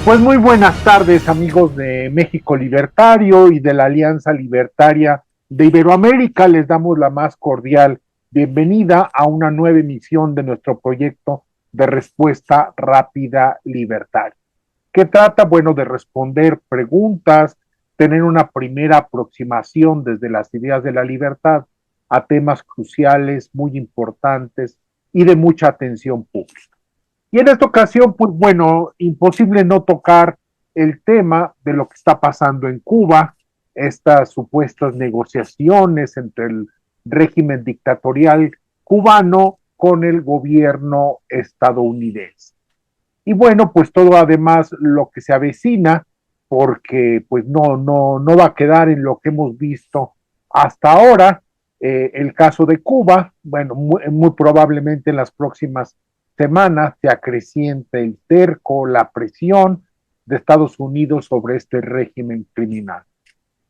Pues muy buenas tardes, amigos de México Libertario y de la Alianza Libertaria de Iberoamérica. Les damos la más cordial bienvenida a una nueva emisión de nuestro proyecto de respuesta rápida libertaria, que trata, bueno, de responder preguntas, tener una primera aproximación desde las ideas de la libertad a temas cruciales, muy importantes y de mucha atención pública. Y en esta ocasión, pues bueno, imposible no tocar el tema de lo que está pasando en Cuba, estas supuestas negociaciones entre el régimen dictatorial cubano con el gobierno estadounidense. Y bueno, pues todo además lo que se avecina, porque pues no va a quedar en lo que hemos visto hasta ahora. El caso de Cuba, bueno, muy probablemente en las próximas semanas se acreciente el cerco, la presión de Estados Unidos sobre este régimen criminal.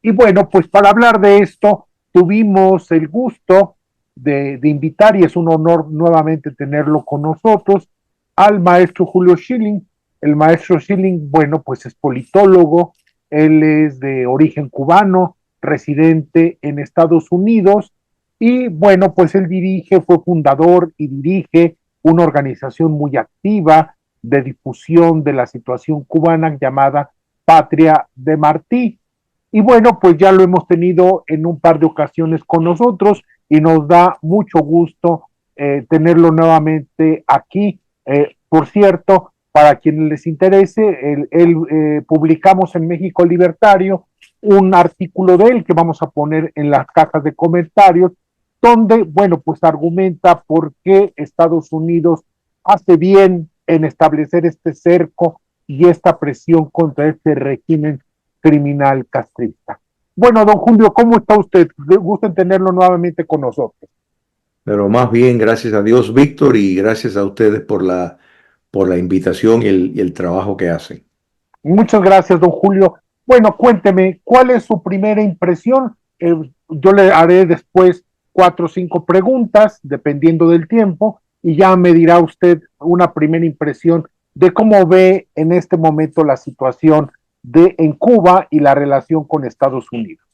Y bueno, pues para hablar de esto, tuvimos el gusto de invitar, y es un honor nuevamente tenerlo con nosotros, al maestro Julio Schilling. El maestro Schilling, bueno, pues es politólogo, él es de origen cubano, residente en Estados Unidos, y bueno, pues él fue fundador y dirige una organización muy activa de difusión de la situación cubana llamada Patria de Martí. Y bueno, pues ya lo hemos tenido en un par de ocasiones con nosotros y nos da mucho gusto tenerlo nuevamente aquí. Por cierto, para quienes les interese, publicamos en México Libertario un artículo de él que vamos a poner en las cajas de comentarios, donde, bueno, pues argumenta por qué Estados Unidos hace bien en establecer este cerco y esta presión contra este régimen criminal castrista. Bueno, don Julio, ¿cómo está usted? Me gusta tenerlo nuevamente con nosotros. Pero más bien, gracias a Dios, Víctor, y gracias a ustedes por la invitación y el trabajo que hacen. Muchas gracias, don Julio. Bueno, cuénteme, ¿cuál es su primera impresión? Yo le haré después 4 o 5 preguntas, dependiendo del tiempo, y ya me dirá usted una primera impresión de cómo ve en este momento la situación en Cuba y la relación con Estados Unidos.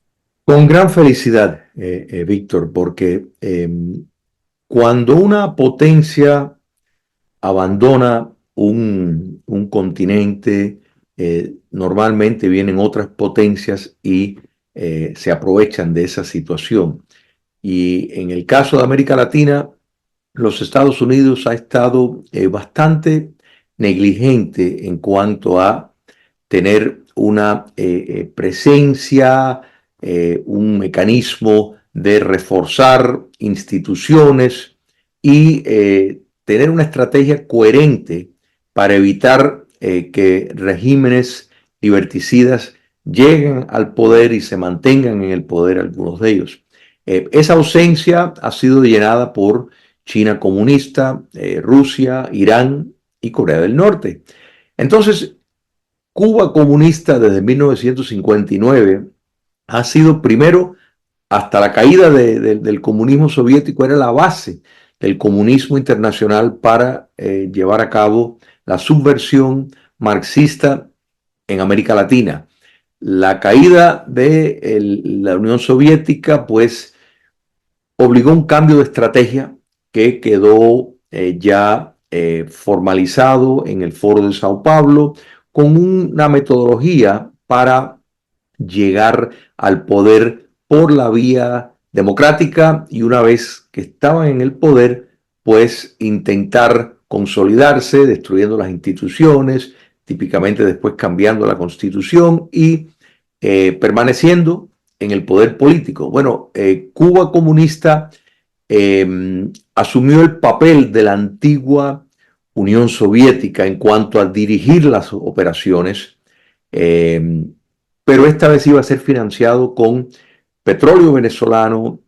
Con gran felicidad, Víctor, porque cuando una potencia abandona un continente, normalmente vienen otras potencias y se aprovechan de esa situación. Y en el caso de América Latina, los Estados Unidos ha estado bastante negligente en cuanto a tener una presencia, un mecanismo de reforzar instituciones y tener una estrategia coherente para evitar que regímenes liberticidas lleguen al poder y se mantengan en el poder algunos de ellos. Esa ausencia ha sido llenada por China comunista, Rusia, Irán y Corea del Norte. Entonces, Cuba comunista desde 1959 ha sido primero, hasta la caída del comunismo soviético, era la base del comunismo internacional para llevar a cabo la subversión marxista en América Latina. La caída de la Unión Soviética, pues, obligó un cambio de estrategia que quedó ya formalizado en el Foro de Sao Paulo con una metodología para llegar al poder por la vía democrática y una vez que estaban en el poder, pues intentar consolidarse, destruyendo las instituciones, típicamente después cambiando la constitución y permaneciendo en el poder político. Bueno, Cuba comunista asumió el papel de la antigua Unión Soviética en cuanto a dirigir las operaciones, eh, pero esta vez iba a ser financiado con petróleo venezolano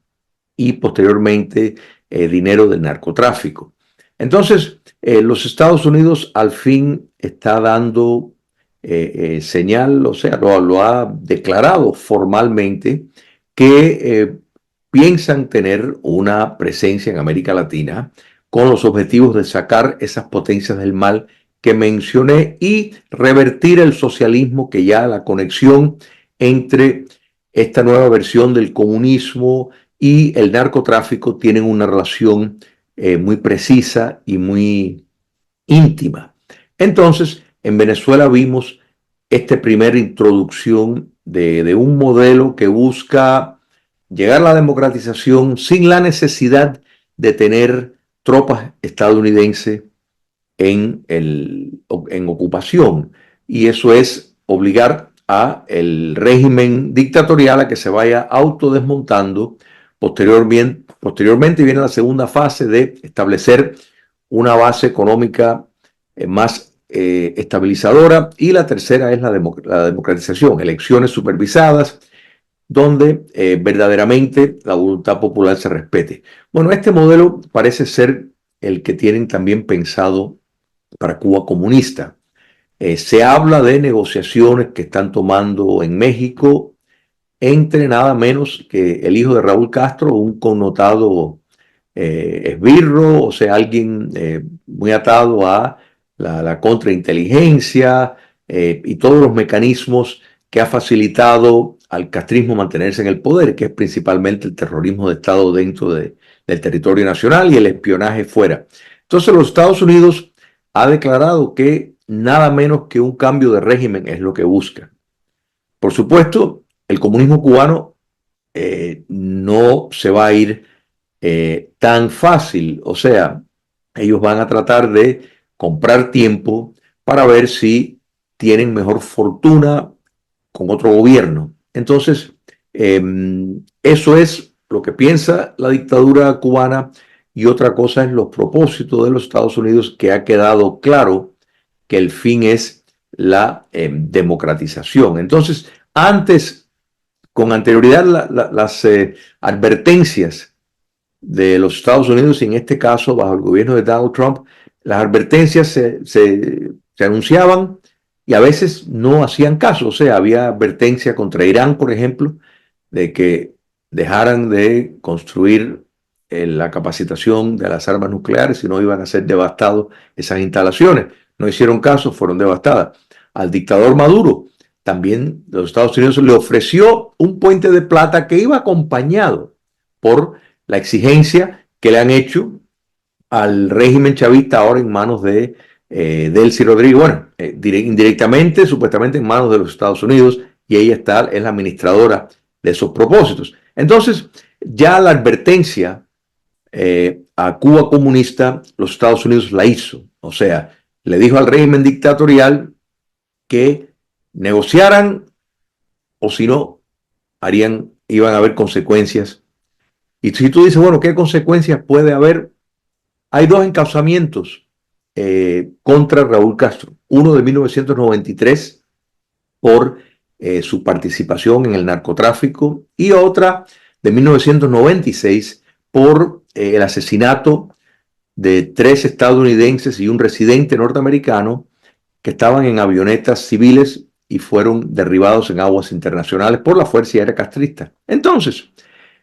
y posteriormente dinero del narcotráfico. Entonces, los Estados Unidos al fin está dando señal, o sea, lo ha declarado formalmente que piensan tener una presencia en América Latina con los objetivos de sacar esas potencias del mal que mencioné y revertir el socialismo, que ya la conexión entre esta nueva versión del comunismo y el narcotráfico tienen una relación muy precisa y muy íntima. Entonces, en Venezuela vimos esta primera introducción de un modelo que busca llegar a la democratización sin la necesidad de tener tropas estadounidenses en ocupación. Y eso es obligar a el régimen dictatorial a que se vaya autodesmontando. Posteriormente viene la segunda fase de establecer una base económica más estabilizadora, y la tercera es la democratización, elecciones supervisadas, donde verdaderamente la voluntad popular se respete. Bueno, este modelo parece ser el que tienen también pensado para Cuba comunista. Se habla de negociaciones que están tomando en México entre nada menos que el hijo de Raúl Castro, un connotado esbirro, o sea, alguien muy atado a la contrainteligencia y todos los mecanismos que ha facilitado al castrismo mantenerse en el poder, que es principalmente el terrorismo de Estado dentro del territorio nacional y el espionaje fuera. Entonces los Estados Unidos ha declarado que nada menos que un cambio de régimen es lo que busca. Por supuesto, el comunismo cubano no se va a ir tan fácil. O sea, ellos van a tratar de comprar tiempo para ver si tienen mejor fortuna con otro gobierno. Entonces, eso es lo que piensa la dictadura cubana, y otra cosa es los propósitos de los Estados Unidos, que ha quedado claro que el fin es la democratización. Entonces, antes, con anterioridad, las advertencias de los Estados Unidos, y en este caso bajo el gobierno de Donald Trump, las advertencias se anunciaban y a veces no hacían caso. O sea, había advertencia contra Irán, por ejemplo, de que dejaran de construir la capacitación de las armas nucleares, si no iban a ser devastados esas instalaciones. No hicieron caso, fueron devastadas. Al dictador Maduro, también los Estados Unidos le ofreció un puente de plata que iba acompañado por la exigencia que le han hecho al régimen chavista, ahora en manos de Delcy Rodríguez, bueno, indirectamente, supuestamente en manos de los Estados Unidos, y ella es la administradora de esos propósitos. Entonces, ya la advertencia a Cuba comunista, los Estados Unidos la hizo. O sea, le dijo al régimen dictatorial que negociaran, o si no, iban a haber consecuencias. Y si tú dices, bueno, ¿qué consecuencias puede haber? Hay dos encauzamientos contra Raúl Castro. Uno de 1993 por su participación en el narcotráfico, y otra de 1996 por el asesinato de 3 estadounidenses y un residente norteamericano que estaban en avionetas civiles y fueron derribados en aguas internacionales por la Fuerza Aérea Castrista. Entonces,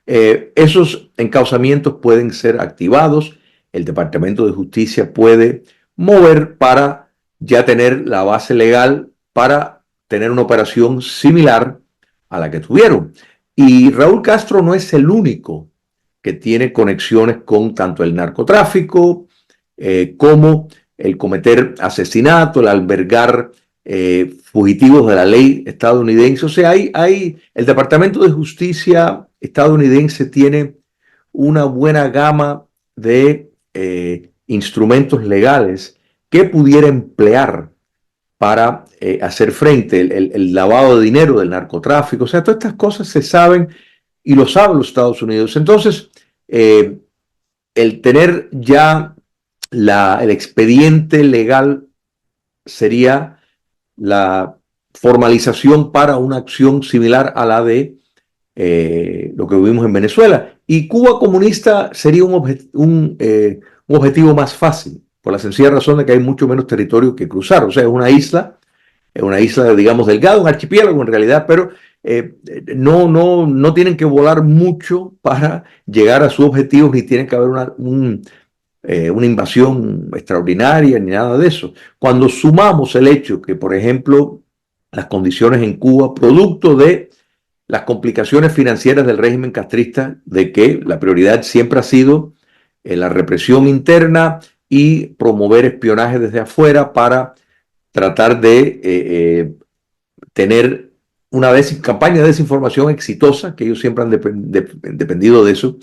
esos encauzamientos pueden ser activados. El Departamento de Justicia puede mover para ya tener la base legal para tener una operación similar a la que tuvieron. Y Raúl Castro no es el único que tiene conexiones con tanto el narcotráfico como el cometer asesinato, el albergar fugitivos de la ley estadounidense. O sea, el Departamento de Justicia estadounidense tiene una buena gama de instrumentos legales que pudiera emplear para hacer frente el lavado de dinero del narcotráfico. O sea, todas estas cosas se saben y lo saben los Estados Unidos. Entonces, el tener ya el expediente legal sería la formalización para una acción similar a la de lo que vivimos en Venezuela. Y Cuba comunista sería un objetivo más fácil, por la sencilla razón de que hay mucho menos territorio que cruzar. O sea, es una isla, digamos, delgada, un archipiélago en realidad, pero no tienen que volar mucho para llegar a sus objetivos, ni tienen que haber una invasión extraordinaria ni nada de eso. Cuando sumamos el hecho que, por ejemplo, las condiciones en Cuba, producto de las complicaciones financieras del régimen castrista, de que la prioridad siempre ha sido la represión interna y promover espionaje desde afuera para tratar de tener una campaña de desinformación exitosa, que ellos siempre han dependido de eso.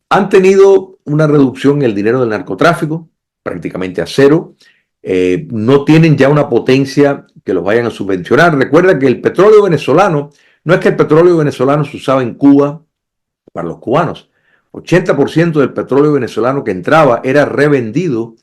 Han tenido una reducción en el dinero del narcotráfico, prácticamente a cero. No tienen ya una potencia que los vayan a subvencionar. Recuerda que el petróleo venezolano, no es que el petróleo venezolano se usaba en Cuba para los cubanos. 80% del petróleo venezolano que entraba era revendido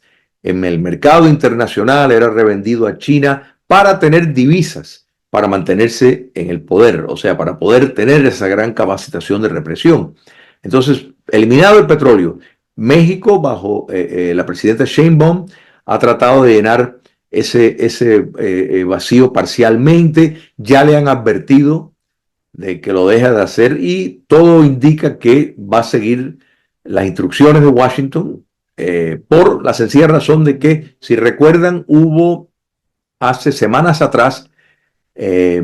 en el mercado internacional, era revendido a China para tener divisas, para mantenerse en el poder, o sea, para poder tener esa gran capacitación de represión. Entonces, eliminado el petróleo, México, bajo la presidenta Sheinbaum, ha tratado de llenar ese vacío parcialmente. Ya le han advertido de que lo deja de hacer y todo indica que va a seguir las instrucciones de Washington, por la sencilla razón de que, si recuerdan, hubo hace semanas atrás eh,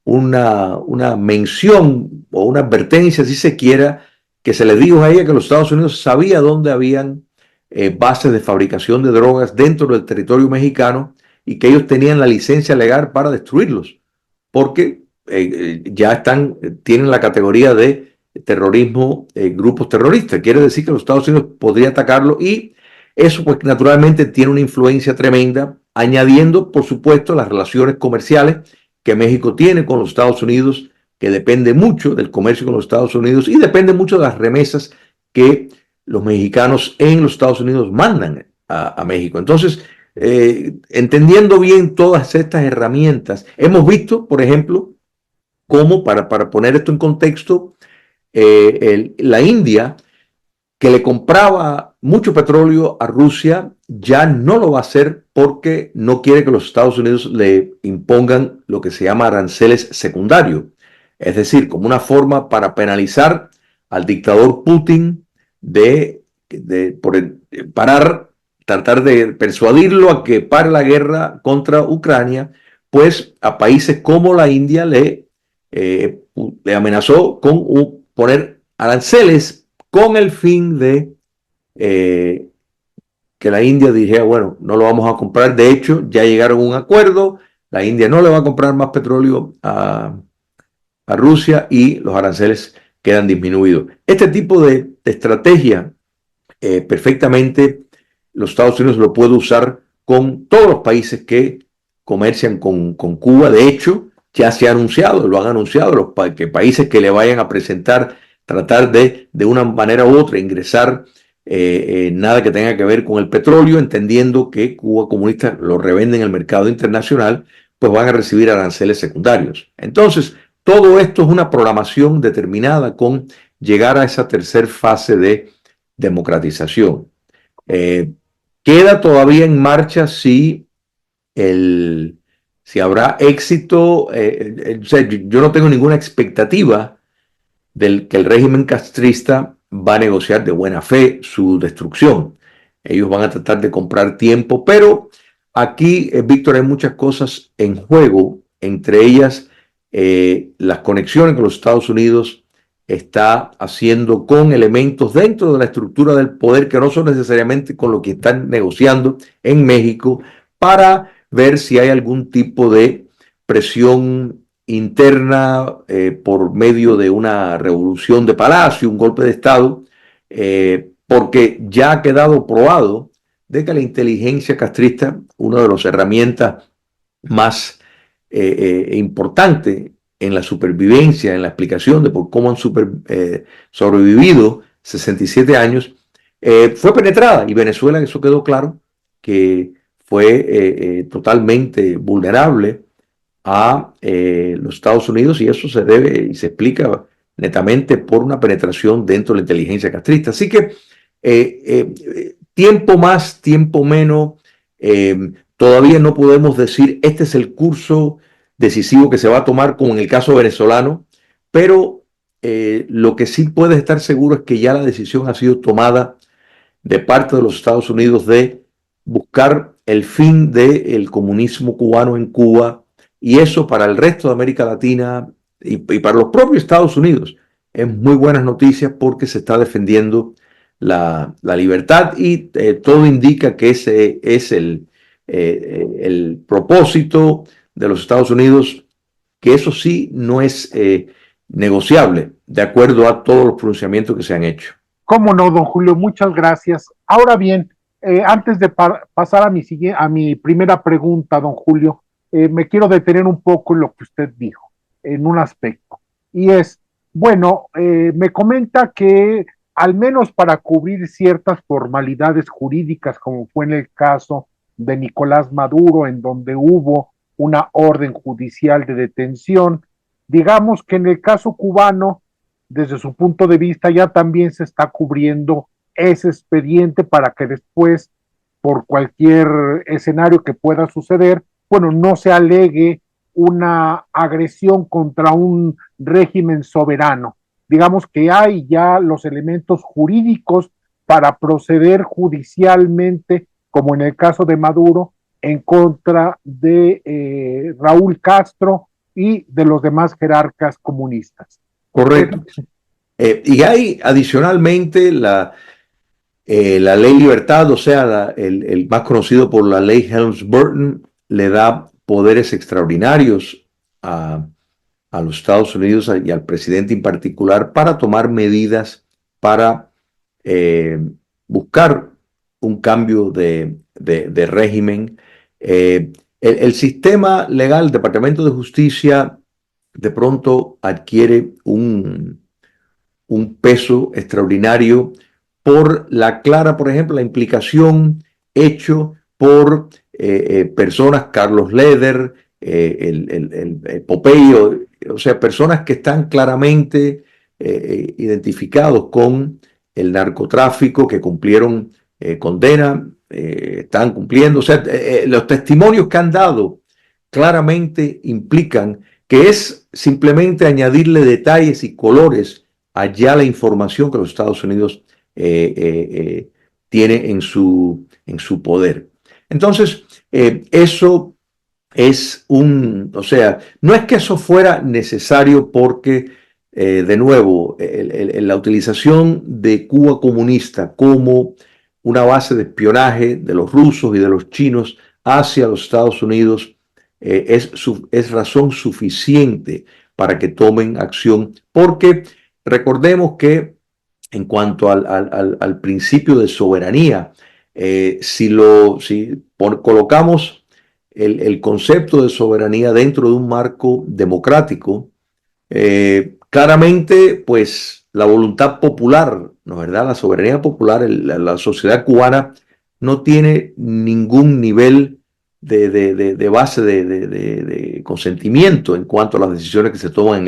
una mención o una advertencia, si se quiera, que se le dijo a ella que los Estados Unidos sabía dónde habían bases de fabricación de drogas dentro del territorio mexicano y que ellos tenían la licencia legal para destruirlos, porque ya tienen la categoría de terrorismo, grupos terroristas. Quiere decir que los Estados Unidos podría atacarlo y eso pues naturalmente tiene una influencia tremenda, añadiendo por supuesto las relaciones comerciales que México tiene con los Estados Unidos, que depende mucho del comercio con los Estados Unidos y depende mucho de las remesas que los mexicanos en los Estados Unidos mandan a México. Entonces, entendiendo bien todas estas herramientas, hemos visto, por ejemplo, cómo, para poner esto en contexto, la India, que le compraba mucho petróleo a Rusia, ya no lo va a hacer porque no quiere que los Estados Unidos le impongan lo que se llama aranceles secundarios. Es decir, como una forma para penalizar al dictador Putin parar, tratar de persuadirlo a que pare la guerra contra Ucrania, pues a países como la India le amenazó con poner aranceles con el fin de que la India dijera, bueno, no lo vamos a comprar. De hecho, ya llegaron a un acuerdo, la India no le va a comprar más petróleo a Rusia y los aranceles quedan disminuidos. Este tipo de estrategia perfectamente los Estados Unidos lo puede usar con todos los países que comercian con Cuba. De hecho, ya se ha anunciado, lo han anunciado, que países que le vayan a presentar, tratar de una manera u otra, ingresar nada que tenga que ver con el petróleo, entendiendo que Cuba comunista lo revende en el mercado internacional, pues van a recibir aranceles secundarios. Entonces, todo esto es una programación determinada con llegar a esa tercera fase de democratización. Queda todavía en marcha si habrá éxito. O sea, yo no tengo ninguna expectativa que el régimen castrista va a negociar de buena fe su destrucción. Ellos van a tratar de comprar tiempo, pero aquí, Víctor, hay muchas cosas en juego, entre ellas las conexiones que los Estados Unidos está haciendo con elementos dentro de la estructura del poder que no son necesariamente con lo que están negociando en México, para ver si hay algún tipo de presión interna por medio de una revolución de palacio, un golpe de Estado, porque ya ha quedado probado de que la inteligencia castrista, una de las herramientas más importantes en la supervivencia, en la explicación de por cómo han sobrevivido 67 años, fue penetrada, y Venezuela, eso quedó claro, que fue totalmente vulnerable a los Estados Unidos, y eso se debe y se explica netamente por una penetración dentro de la inteligencia castrista. Así que tiempo más, tiempo menos, todavía no podemos decir este es el curso decisivo que se va a tomar como en el caso venezolano, pero lo que sí puedes estar seguro es que ya la decisión ha sido tomada de parte de los Estados Unidos de buscar el fin del comunismo cubano en Cuba, y eso para el resto de América Latina y para los propios Estados Unidos es muy buenas noticias porque se está defendiendo la libertad y todo indica que ese es el propósito de los Estados Unidos, que eso sí no es negociable de acuerdo a todos los pronunciamientos que se han hecho. Cómo no, don Julio, muchas gracias. Ahora bien, antes de pasar a mi primera pregunta, don Julio, me quiero detener un poco en lo que usted dijo, en un aspecto. Y es, bueno, me comenta que al menos para cubrir ciertas formalidades jurídicas, como fue en el caso de Nicolás Maduro, en donde hubo una orden judicial de detención, digamos que en el caso cubano, desde su punto de vista, ya también se está cubriendo ese expediente para que después, por cualquier escenario que pueda suceder, bueno, no se alegue una agresión contra un régimen soberano. Digamos que hay ya los elementos jurídicos para proceder judicialmente, como en el caso de Maduro, en contra de Raúl Castro y de los demás jerarcas comunistas. Correcto. Y hay adicionalmente la ley libertad, o sea, el más conocido por la ley Helms-Burton, le da poderes extraordinarios a los Estados Unidos y al presidente en particular para tomar medidas para eh, buscar un cambio de régimen. El sistema legal, el Departamento de Justicia, de pronto adquiere un peso extraordinario por la clara, por ejemplo, la implicación hecho por personas, Carlos Leder, el Popeye, o sea, personas que están claramente identificados con el narcotráfico, que cumplieron condena, están cumpliendo, o sea, los testimonios que han dado claramente implican que es simplemente añadirle detalles y colores allá la información que los Estados Unidos tiene en su poder. Entonces, eso es o sea, no es que eso fuera necesario porque, de nuevo, la utilización de Cuba comunista como una base de espionaje de los rusos y de los chinos hacia los Estados Unidos es razón suficiente para que tomen acción, porque recordemos que en cuanto al principio de soberanía, si colocamos el concepto de soberanía dentro de un marco democrático, claramente, pues la voluntad popular, ¿no es verdad? La soberanía popular, la sociedad cubana no tiene ningún nivel de base de consentimiento en cuanto a las decisiones que se toman en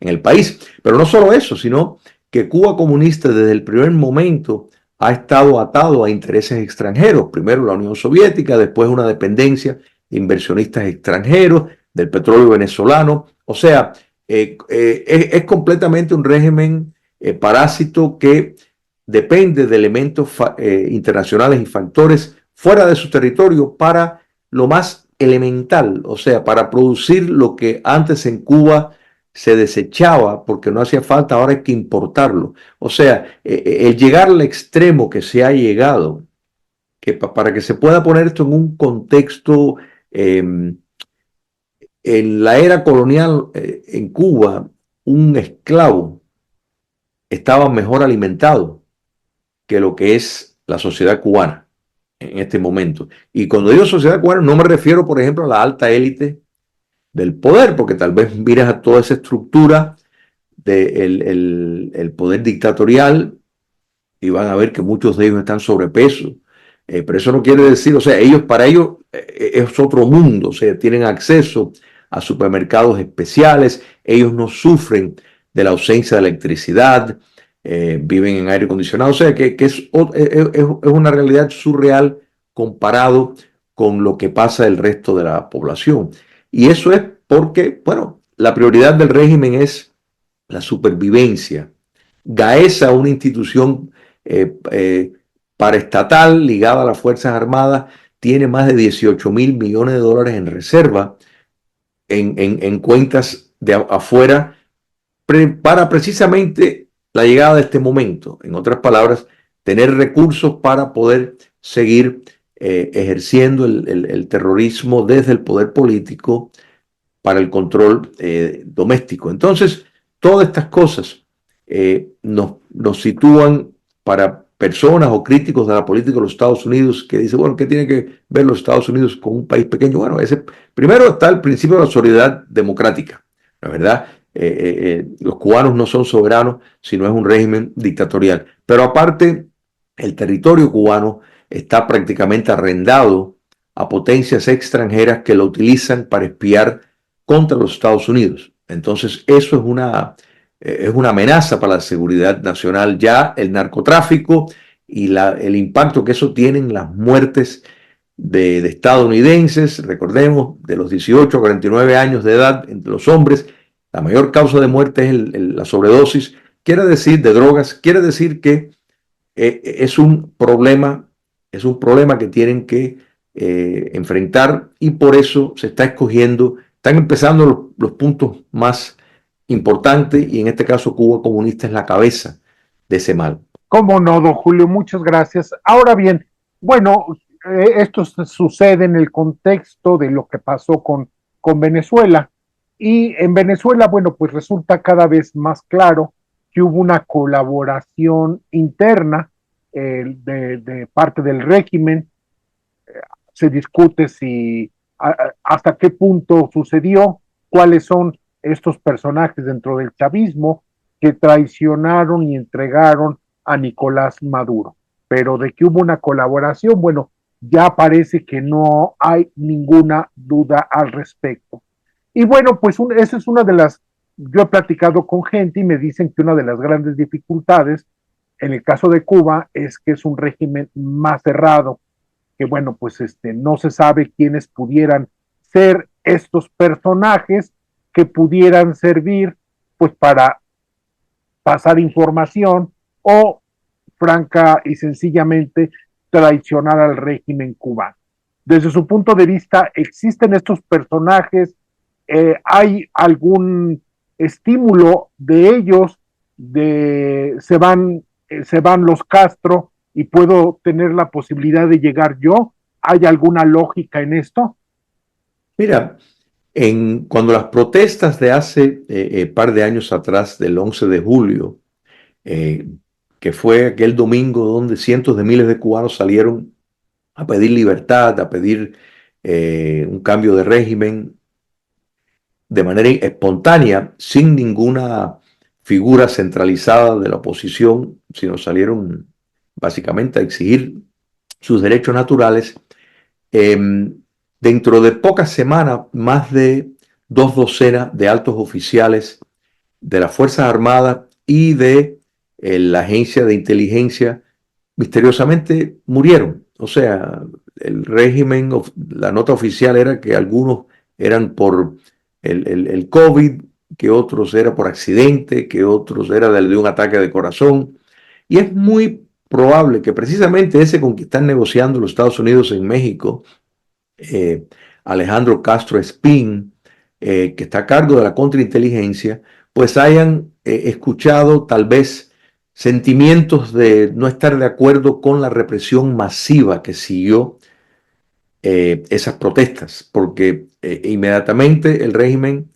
el país. Pero no solo eso, sino que Cuba comunista desde el primer momento ha estado atado a intereses extranjeros. Primero la Unión Soviética, después una dependencia de inversionistas extranjeros, del petróleo venezolano. O sea, es completamente un régimen parásito que depende de elementos internacionales y factores fuera de su territorio para lo más elemental, o sea, para producir lo que antes en Cuba se desechaba porque no hacía falta, ahora hay que importarlo. O sea, el llegar al extremo que se ha llegado, que para que se pueda poner esto en un contexto, en la era colonial en Cuba, un esclavo estaba mejor alimentado que lo que es la sociedad cubana en este momento. Y cuando digo sociedad cubana, no me refiero, por ejemplo, a la alta élite del poder, porque tal vez miras a toda esa estructura del poder dictatorial y van a ver que muchos de ellos están sobrepeso. Pero eso no quiere decir, o sea, para ellos es otro mundo, o sea, tienen acceso a supermercados especiales, ellos no sufren de la ausencia de electricidad, viven en aire acondicionado, o sea, que es una realidad surreal comparado con lo que pasa el resto de la población. Y eso es porque, bueno, la prioridad del régimen es la supervivencia. Gaesa, una institución paraestatal ligada a las Fuerzas Armadas tiene más de 18.000 millones de dólares en reserva en cuentas de afuera para precisamente la llegada de este momento. En otras palabras, tener recursos para poder seguir ejerciendo el terrorismo desde el poder político para el control doméstico. Entonces, todas estas cosas nos sitúan para personas o críticos de la política de los Estados Unidos que dicen, bueno, ¿qué tiene que ver los Estados Unidos con un país pequeño? Bueno, primero está el principio de la solidaridad democrática, ¿la verdad? Los cubanos no son soberanos, sino es un régimen dictatorial. Pero aparte, el territorio cubano está prácticamente arrendado a potencias extranjeras que lo utilizan para espiar contra los Estados Unidos. Entonces, eso es una amenaza para la seguridad nacional. Ya el narcotráfico y el impacto que eso tiene en las muertes de estadounidenses, recordemos, de los 18 a 49 años de edad entre los hombres, la mayor causa de muerte es la sobredosis, de drogas, quiere decir que es un problema que tienen que enfrentar, y por eso se está escogiendo, están empezando los puntos más importantes, y en este caso Cuba comunista es la cabeza de ese mal. ¿Cómo no, don Julio? Muchas gracias. Ahora bien, bueno, esto sucede en el contexto de lo que pasó con Venezuela. Y en Venezuela, bueno, pues resulta cada vez más claro que hubo una colaboración interna de parte del régimen. Se discute si hasta qué punto sucedió, cuáles son estos personajes dentro del chavismo que traicionaron y entregaron a Nicolás Maduro. Pero de que hubo una colaboración, bueno, ya parece que no hay ninguna duda al respecto. Y bueno, pues esa es una de las, yo he platicado con gente y me dicen que una de las grandes dificultades en el caso de Cuba es que es un régimen más cerrado, que bueno, pues no se sabe quiénes pudieran ser estos personajes que pudieran servir pues para pasar información o franca y sencillamente traicionar al régimen cubano. Desde su punto de vista, ¿existen estos personajes? ¿Hay algún estímulo de ellos? Se van los Castro y puedo tener la posibilidad de llegar yo. ¿Hay alguna lógica en esto? Mira, cuando las protestas de hace par de años atrás, del 11 de julio, eh, que fue aquel domingo donde cientos de miles de cubanos salieron a pedir libertad, a pedir un cambio de régimen de manera espontánea, sin ninguna figura centralizada de la oposición, sino salieron básicamente a exigir sus derechos naturales. Eh, Dentro de pocas semanas, más de 2 docenas de altos oficiales de las Fuerzas Armadas y de la agencia de inteligencia misteriosamente murieron. O sea, el régimen, la nota oficial era que algunos eran por el COVID, que otros era por accidente, que otros era de un ataque de corazón. Y es muy probable que precisamente ese con que están negociando los Estados Unidos en México, Alejandro Castro Espín, que está a cargo de la contrainteligencia, pues hayan escuchado tal vez sentimientos de no estar de acuerdo con la represión masiva que siguió esas protestas, porque inmediatamente el régimen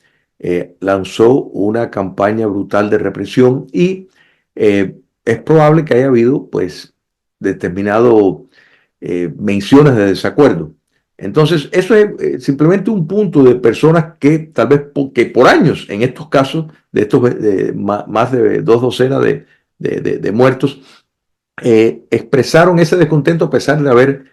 lanzó una campaña brutal de represión, y es probable que haya habido pues determinado menciones de desacuerdo. Entonces, eso es simplemente un punto de personas que tal vez que por años, en estos casos, de estos más de 2 docenas de muertos, expresaron ese descontento a pesar de haber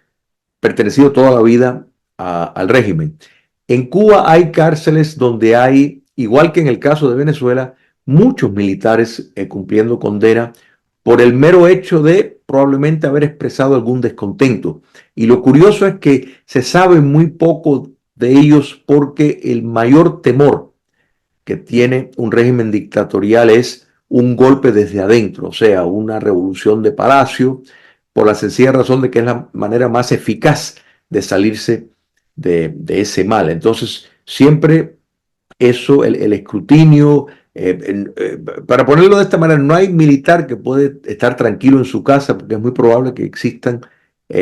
pertenecido toda la vida al régimen. En Cuba hay cárceles donde hay, igual que en el caso de Venezuela, muchos militares cumpliendo condena por el mero hecho de probablemente haber expresado algún descontento. Y lo curioso es que se sabe muy poco de ellos, porque el mayor temor que tiene un régimen dictatorial es un golpe desde adentro, o sea, una revolución de palacio, por la sencilla razón de que es la manera más eficaz de salirse de ese mal. Entonces, siempre eso, el escrutinio, para ponerlo de esta manera, no hay militar que puede estar tranquilo en su casa porque es muy probable que existan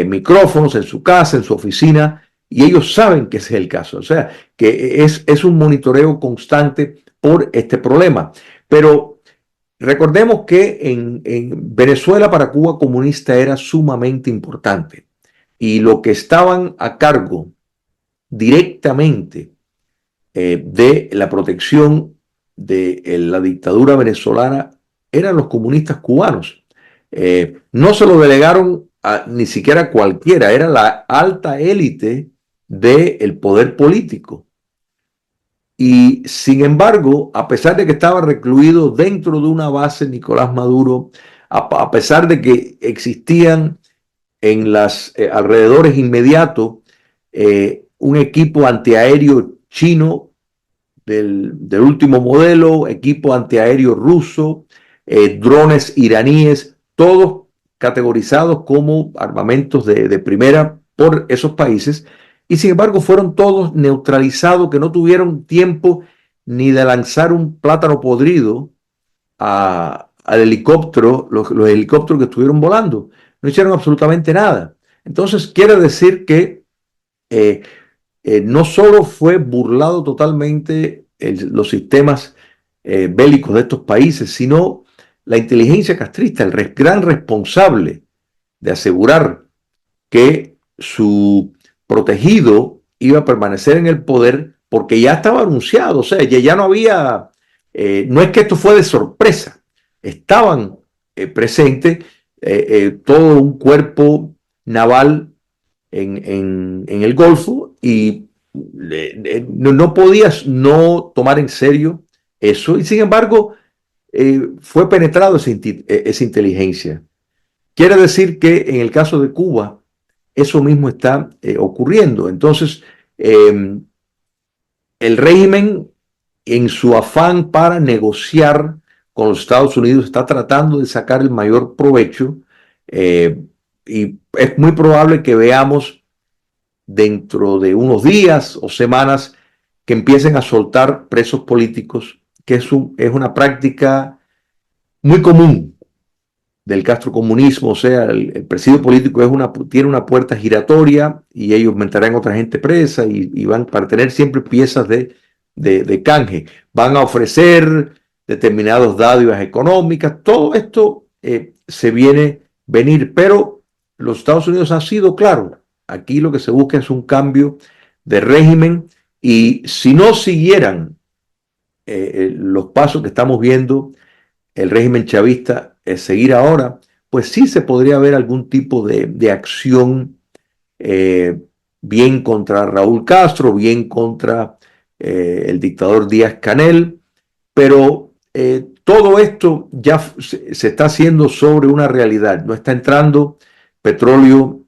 micrófonos en su casa, en su oficina, y ellos saben que ese es el caso. O sea, que es un monitoreo constante por este problema. Pero recordemos que en Venezuela para Cuba comunista era sumamente importante y lo que estaban a cargo directamente de la protección de la dictadura venezolana eran los comunistas cubanos. No se lo delegaron ni siquiera a cualquiera, era la alta élite del poder político. Y sin embargo, a pesar de que estaba recluido dentro de una base Nicolás Maduro, a pesar de que existían en los alrededores inmediatos un equipo antiaéreo chino del último modelo, equipo antiaéreo ruso, drones iraníes, todos categorizados como armamentos de primera por esos países, y sin embargo fueron todos neutralizados, que no tuvieron tiempo ni de lanzar un plátano podrido al helicóptero, los helicópteros que estuvieron volando. No hicieron absolutamente nada. Entonces quiere decir que no solo fue burlado totalmente los sistemas bélicos de estos países, sino la inteligencia castrista, el gran responsable de asegurar que su protegido iba a permanecer en el poder porque ya estaba anunciado, o sea, ya no había, no es que esto fue de sorpresa, estaban presentes todo un cuerpo naval en el Golfo y no podías no tomar en serio eso y sin embargo fue penetrado esa inteligencia. Quiere decir que en el caso de Cuba eso mismo está ocurriendo. Entonces, el régimen en su afán para negociar con los Estados Unidos está tratando de sacar el mayor provecho y es muy probable que veamos dentro de unos días o semanas que empiecen a soltar presos políticos, que es una práctica muy común del castrocomunismo, o sea, el presidio político tiene una puerta giratoria y ellos meterán otra gente presa y van para tener siempre piezas de canje. Van a ofrecer determinados dádivas económicas, todo esto se viene venir, pero los Estados Unidos han sido claros. Aquí lo que se busca es un cambio de régimen y si no siguieran los pasos que estamos viendo, el régimen chavista seguir ahora, pues sí se podría ver algún tipo de acción bien contra Raúl Castro, bien contra el dictador Díaz-Canel, pero todo esto ya se está haciendo sobre una realidad. No está entrando petróleo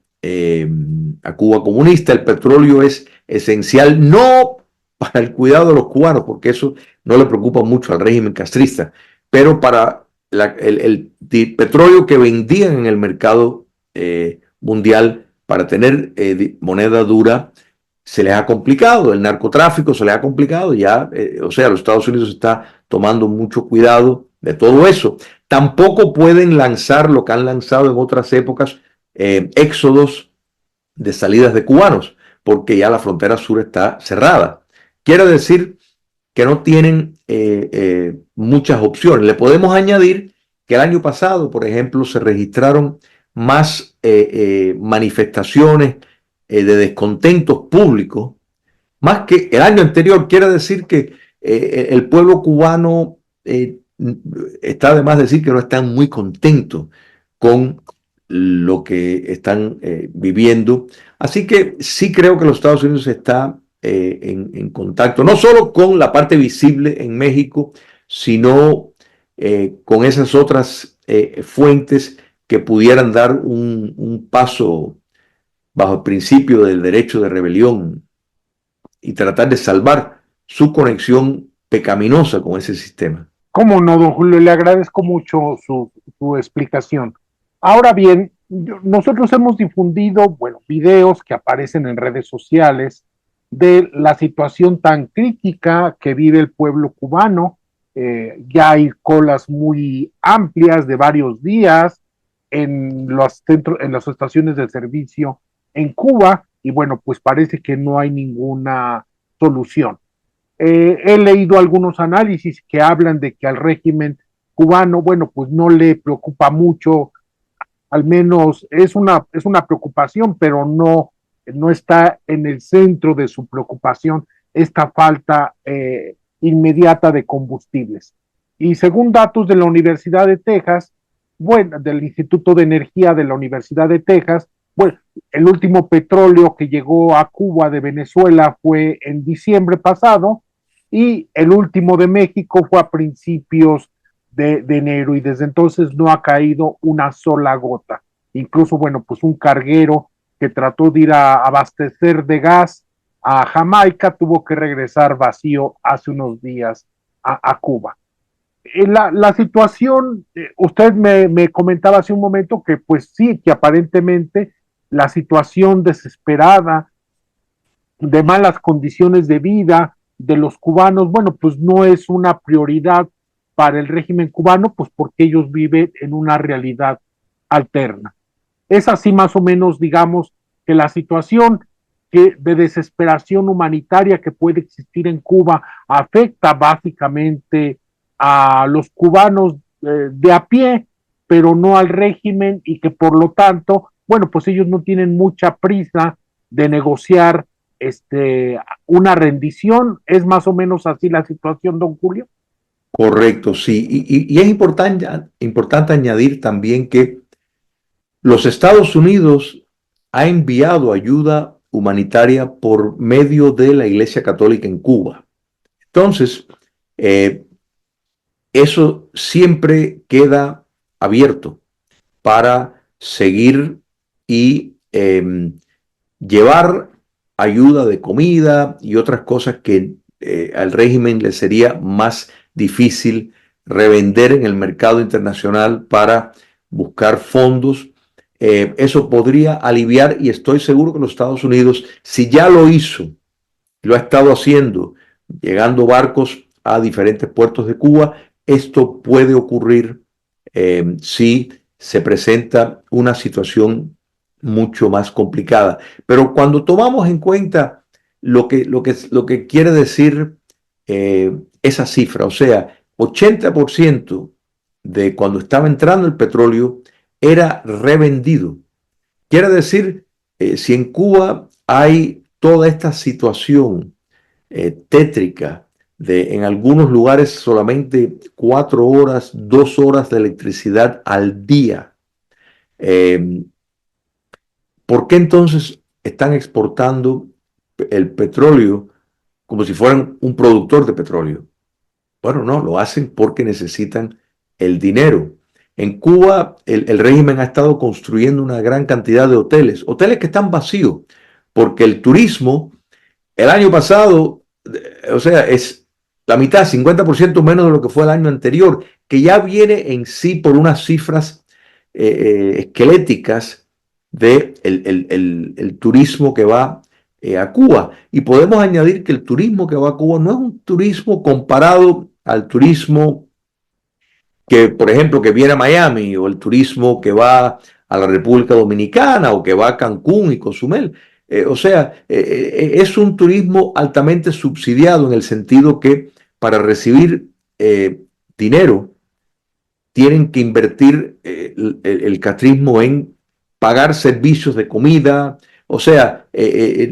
a Cuba comunista. El petróleo es esencial no para el cuidado de los cubanos, porque eso no le preocupa mucho al régimen castrista, pero para el petróleo que vendían en el mercado mundial para tener moneda dura se les ha complicado, el narcotráfico se les ha complicado, ya, o sea, los Estados Unidos está tomando mucho cuidado de todo eso. Tampoco pueden lanzar lo que han lanzado en otras épocas, éxodos de salidas de cubanos, porque ya la frontera sur está cerrada. Quiere decir que no tienen muchas opciones. Le podemos añadir que el año pasado, por ejemplo, se registraron más manifestaciones de descontentos públicos, más que el año anterior. Quiere decir que el pueblo cubano está de más decir que no están muy contentos con lo que están viviendo. Así que sí creo que los Estados Unidos está en contacto, no solo con la parte visible en México, sino con esas otras fuentes que pudieran dar un paso bajo el principio del derecho de rebelión y tratar de salvar su conexión pecaminosa con ese sistema. ¿Cómo no, don Julio? Le agradezco mucho su explicación. Ahora bien, nosotros hemos difundido, bueno, videos que aparecen en redes sociales de la situación tan crítica que vive el pueblo cubano. Ya hay colas muy amplias de varios días en las estaciones de servicio en Cuba y bueno, pues parece que no hay ninguna solución. He leído algunos análisis que hablan de que al régimen cubano, bueno, pues no le preocupa mucho, al menos es una preocupación, pero no está en el centro de su preocupación esta falta inmediata de combustibles. Y según datos de la Universidad de Texas, bueno, del Instituto de Energía de la Universidad de Texas, bueno, el último petróleo que llegó a Cuba de Venezuela fue en diciembre pasado y el último de México fue a principios de enero y desde entonces no ha caído una sola gota. Incluso, bueno, pues un carguero que trató de ir a abastecer de gas a Jamaica tuvo que regresar vacío hace unos días a Cuba. La situación, usted me comentaba hace un momento que pues sí, que aparentemente la situación desesperada de malas condiciones de vida de los cubanos, bueno, pues no es una prioridad para el régimen cubano, pues porque ellos viven en una realidad alterna. Es así más o menos, digamos, que la situación que de desesperación humanitaria que puede existir en Cuba afecta básicamente a los cubanos de a pie, pero no al régimen y que por lo tanto, bueno, pues ellos no tienen mucha prisa de negociar una rendición. ¿Es más o menos así la situación, don Julio? Correcto, sí. Y es importante añadir también que los Estados Unidos ha enviado ayuda humanitaria por medio de la Iglesia Católica en Cuba. Entonces, eh, eso siempre queda abierto para seguir y llevar ayuda de comida y otras cosas que al régimen le sería más difícil revender en el mercado internacional para buscar fondos. Eso podría aliviar y estoy seguro que los Estados Unidos, si ya lo hizo, lo ha estado haciendo, llegando barcos a diferentes puertos de Cuba, esto puede ocurrir si se presenta una situación mucho más complicada. Pero cuando tomamos en cuenta lo que quiere decir esa cifra, o sea, 80% de cuando estaba entrando el petróleo era revendido. Quiere decir, si en Cuba hay toda esta situación tétrica de en algunos lugares solamente 4 horas, 2 horas de electricidad al día, eh, ¿por qué entonces están exportando el petróleo como si fueran un productor de petróleo? Bueno, no, lo hacen porque necesitan el dinero. En Cuba, el régimen ha estado construyendo una gran cantidad de hoteles, hoteles que están vacíos, porque el turismo, el año pasado, o sea, es la mitad, 50% menos de lo que fue el año anterior, que ya viene en sí por unas cifras esqueléticas de el turismo que va a Cuba. Y podemos añadir que el turismo que va a Cuba no es un turismo comparado al turismo que, por ejemplo, que viene a Miami o el turismo que va a la República Dominicana o que va a Cancún y Cozumel. Es un turismo altamente subsidiado en el sentido que para recibir dinero tienen que invertir el catrismo en pagar servicios de comida, o sea,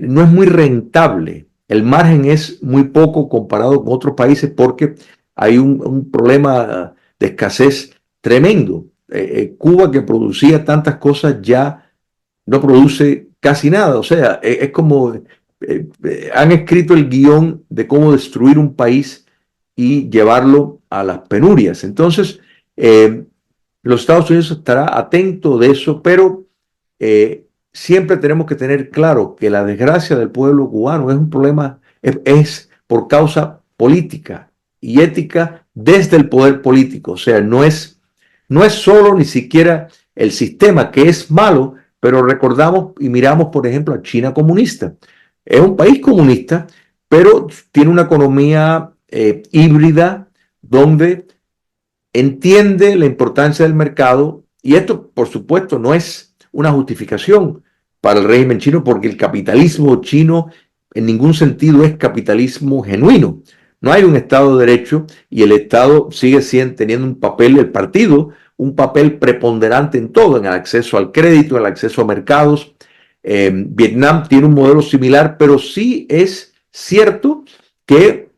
no es muy rentable. El margen es muy poco comparado con otros países porque hay un problema de escasez tremendo. Cuba, que producía tantas cosas, ya no produce casi nada. O sea, es como han escrito el guión de cómo destruir un país y llevarlo a las penurias. Entonces, eh, los Estados Unidos estará atento de eso, pero siempre tenemos que tener claro que la desgracia del pueblo cubano es un problema, es por causa política y ética desde el poder político. O sea, no es solo ni siquiera el sistema, que es malo, pero recordamos y miramos, por ejemplo, a China comunista. Es un país comunista, pero tiene una economía híbrida donde entiende la importancia del mercado, y esto, por supuesto, no es una justificación para el régimen chino, porque el capitalismo chino en ningún sentido es capitalismo genuino. No hay un Estado de Derecho y el Estado sigue teniendo un papel, el partido, un papel preponderante en todo, en el acceso al crédito, en el acceso a mercados. Vietnam tiene un modelo similar, pero sí es cierto que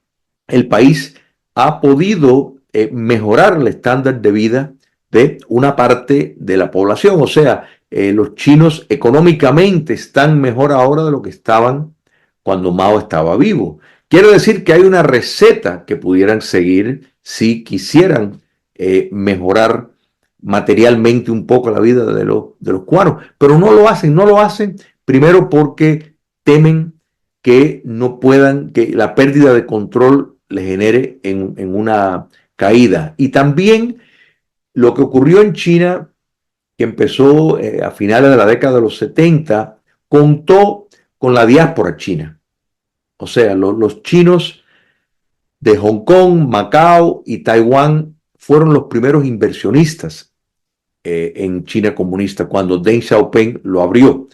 el país ha podido mejorar el estándar de vida de una parte de la población. O sea, los chinos económicamente están mejor ahora de lo que estaban cuando Mao estaba vivo. Quiero decir que hay una receta que pudieran seguir si quisieran mejorar materialmente un poco la vida de los cubanos, pero no lo hacen primero porque temen que no puedan, que la pérdida de control le genere en una caída. Y también lo que ocurrió en China, que empezó a finales de la década de los 70, contó con la diáspora china. O sea, los chinos de Hong Kong, Macao y Taiwán fueron los primeros inversionistas en China comunista cuando Deng Xiaoping lo abrió.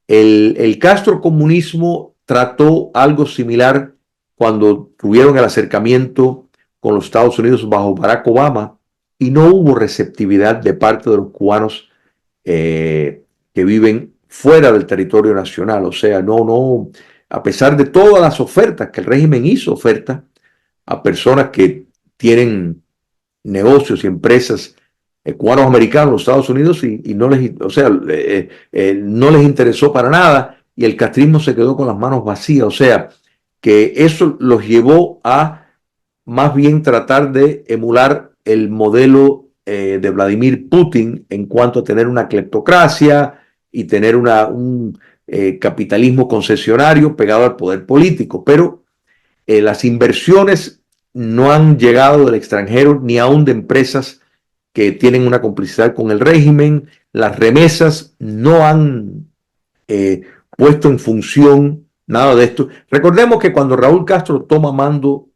El castrocomunismo trató algo similar cuando tuvieron el acercamiento con los Estados Unidos bajo Barack Obama, y no hubo receptividad de parte de los cubanos que viven fuera del territorio nacional. O sea, a pesar de todas las ofertas que el régimen hizo, ofertas a personas que tienen negocios y empresas cubanos americanos en los Estados Unidos, y no les, o sea, no les interesó para nada, y el castrismo se quedó con las manos vacías. O sea, que eso los llevó a más bien tratar de emular el modelo de Vladimir Putin en cuanto a tener una cleptocracia y tener un capitalismo concesionario pegado al poder político. Pero las inversiones no han llegado del extranjero, ni aún de empresas que tienen una complicidad con el régimen. Las remesas no han puesto en función nada de esto. Recordemos que cuando Raúl Castro toma mando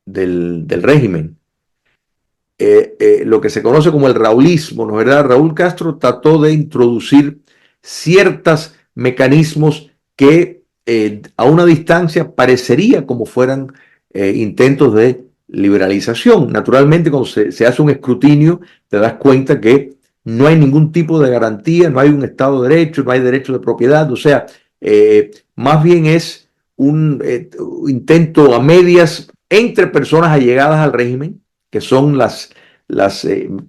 del régimen, lo que se conoce como el raulismo, ¿no es verdad? Raúl Castro trató de introducir ciertos mecanismos que a una distancia parecería como fueran intentos de liberalización. Naturalmente, cuando se hace un escrutinio, te das cuenta que no hay ningún tipo de garantía, no hay un Estado de Derecho, no hay derecho de propiedad. O sea, más bien es un intento a medias entre personas allegadas al régimen, que son las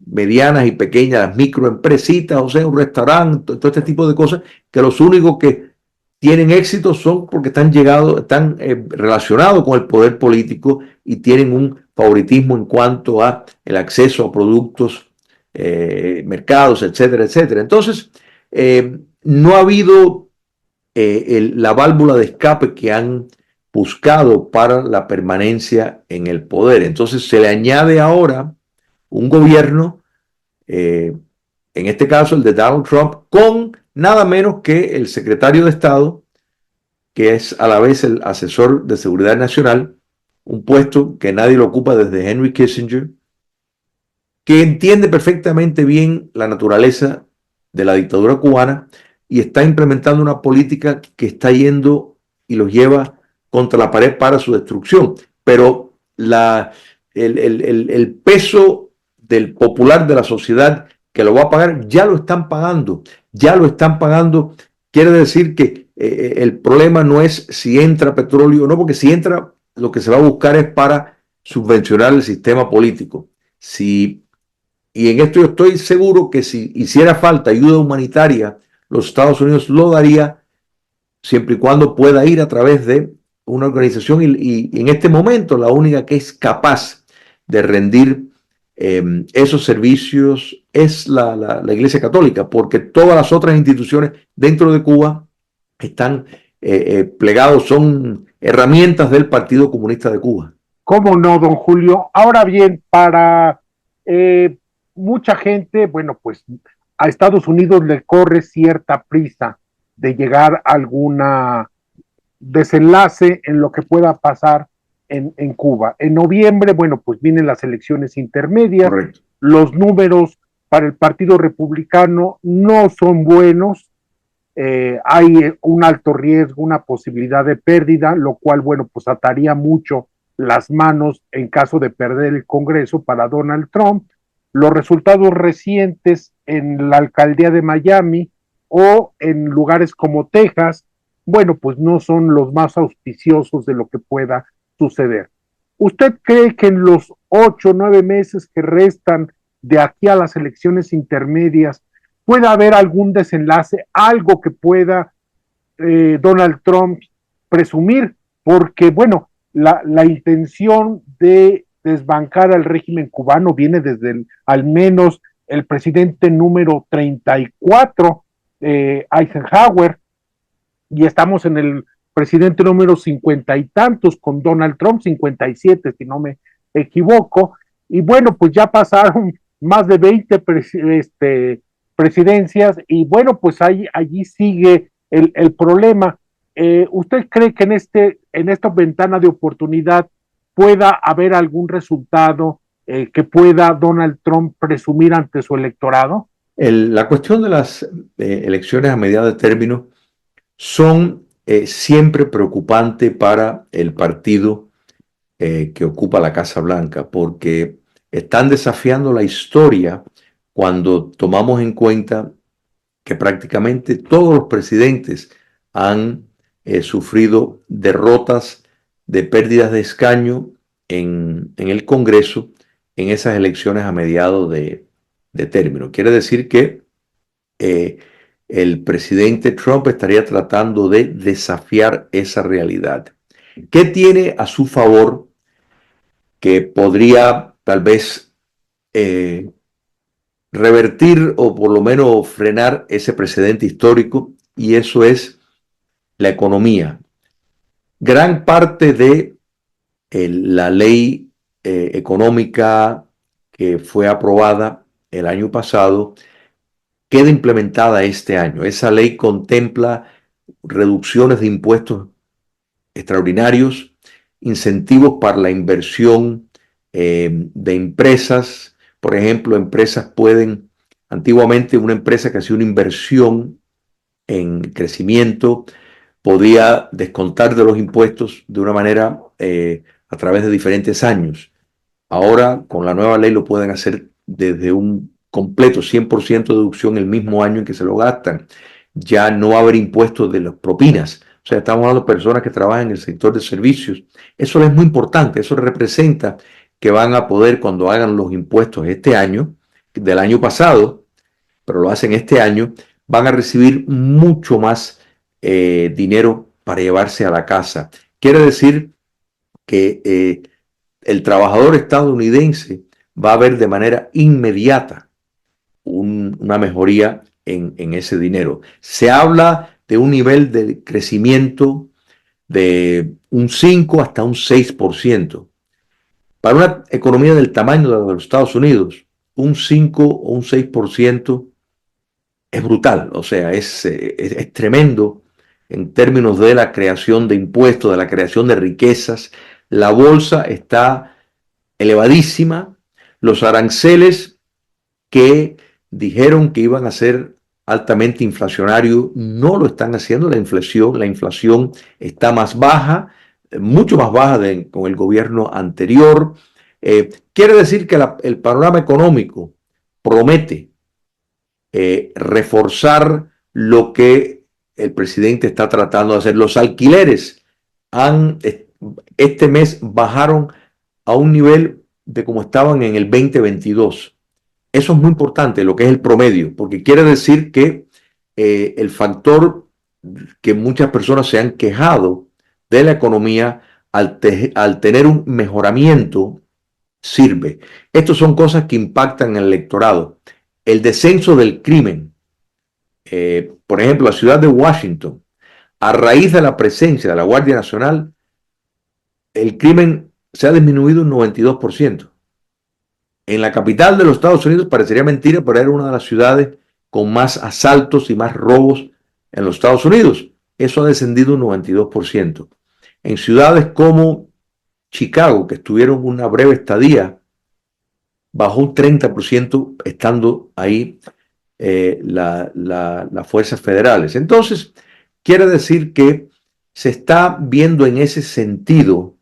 medianas y pequeñas, las microempresitas, o sea, un restaurante, todo este tipo de cosas, que los únicos que tienen éxito son porque están relacionados con el poder político y tienen un favoritismo en cuanto a el acceso a productos, mercados, etcétera, etcétera. Entonces, no ha habido la válvula de escape que han buscado para la permanencia en el poder. Entonces se le añade ahora un gobierno, en este caso el de Donald Trump, con nada menos que el secretario de Estado, que es a la vez el asesor de seguridad nacional, un puesto que nadie lo ocupa desde Henry Kissinger, que entiende perfectamente bien la naturaleza de la dictadura cubana y está implementando una política que está yendo y los lleva contra la pared para su destrucción. Pero el peso del popular de la sociedad que lo va a pagar, ya lo están pagando, ya lo están pagando. Quiere decir que el problema no es si entra petróleo o no, porque si entra, lo que se va a buscar es para subvencionar el sistema político. Y en esto yo estoy seguro que si hiciera falta ayuda humanitaria, los Estados Unidos lo daría siempre y cuando pueda ir a través de una organización, y en este momento la única que es capaz de rendir esos servicios es la Iglesia Católica, porque todas las otras instituciones dentro de Cuba están plegados, son herramientas del Partido Comunista de Cuba. ¿Cómo no, don Julio? Ahora bien, para mucha gente, bueno, pues a Estados Unidos le corre cierta prisa de llegar a alguna desenlace en lo que pueda pasar en Cuba. En noviembre, bueno, pues vienen las elecciones intermedias, Correcto. los números para el Partido Republicano no son buenos, hay un alto riesgo, una posibilidad de pérdida, lo cual, bueno, pues ataría mucho las manos en caso de perder el Congreso para Donald Trump. Los resultados recientes en la alcaldía de Miami o en lugares como Texas, bueno, pues no son los más auspiciosos de lo que pueda suceder. ¿Usted cree que en los 8 o 9 meses que restan de aquí a las elecciones intermedias pueda haber algún desenlace, algo que pueda Donald Trump presumir? Porque, bueno, la intención de desbancar al régimen cubano viene desde al menos el presidente número 34, Eisenhower, y estamos en el presidente número 50 y tantos con Donald Trump, 57 si no me equivoco, y bueno, pues ya pasaron más de 20 presidencias y bueno, pues allí sigue el problema. ¿Usted cree que en esta ventana de oportunidad pueda haber algún resultado que pueda Donald Trump presumir ante su electorado? La cuestión de las elecciones a mediados de término son siempre preocupantes para el partido que ocupa la Casa Blanca, porque están desafiando la historia cuando tomamos en cuenta que prácticamente todos los presidentes han sufrido derrotas de pérdidas de escaño en el Congreso en esas elecciones a mediados de término. Quiere decir que eh, el presidente Trump estaría tratando de desafiar esa realidad. ¿Qué tiene a su favor que podría tal vez eh, revertir o por lo menos frenar ese precedente histórico? Y eso es la economía. Gran parte de la ley económica que fue aprobada el año pasado queda implementada este año. Esa ley contempla reducciones de impuestos extraordinarios, incentivos para la inversión de empresas. Por ejemplo, empresas pueden, antiguamente una empresa que hacía una inversión en crecimiento podía descontar de los impuestos de una manera a través de diferentes años. Ahora, con la nueva ley, lo pueden hacer desde un completo 100% de deducción el mismo año en que se lo gastan. Ya no va a haber impuestos de las propinas. O sea, estamos hablando de personas que trabajan en el sector de servicios. Eso es muy importante. Eso representa que van a poder, cuando hagan los impuestos este año, del año pasado, pero lo hacen este año, van a recibir mucho más dinero para llevarse a la casa. Quiere decir que el trabajador estadounidense va a ver de manera inmediata una mejoría en ese dinero. Se habla de un nivel de crecimiento de un 5 hasta un 6%. Para una economía del tamaño de los Estados Unidos, un 5 o un 6% es brutal, o sea, es tremendo en términos de la creación de impuestos, de la creación de riquezas. La bolsa está elevadísima. Los aranceles que dijeron que iban a ser altamente inflacionarios no lo están haciendo. La inflación está más baja, mucho más baja con el gobierno anterior. Quiere decir que el panorama económico promete reforzar lo que el presidente está tratando de hacer. Los alquileres este mes bajaron a un nivel de como estaban en el 2022. Eso es muy importante, lo que es el promedio, porque quiere decir que el factor que muchas personas se han quejado de la economía al tener un mejoramiento sirve. Estas son cosas que impactan en el electorado. El descenso del crimen, por ejemplo, la ciudad de Washington, a raíz de la presencia de la Guardia Nacional, el crimen se ha disminuido un 92%. En la capital de los Estados Unidos, parecería mentira, pero era una de las ciudades con más asaltos y más robos en los Estados Unidos. Eso ha descendido un 92%. En ciudades como Chicago, que estuvieron una breve estadía, bajó un 30% estando ahí las fuerzas federales. Entonces, quiere decir que se está viendo en ese sentido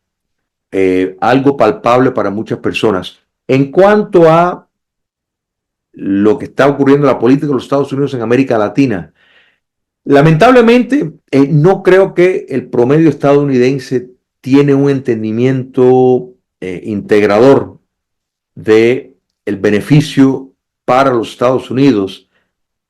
algo palpable para muchas personas. En cuanto a lo que está ocurriendo en la política de los Estados Unidos en América Latina, lamentablemente no creo que el promedio estadounidense tiene un entendimiento integrador de el beneficio para los Estados Unidos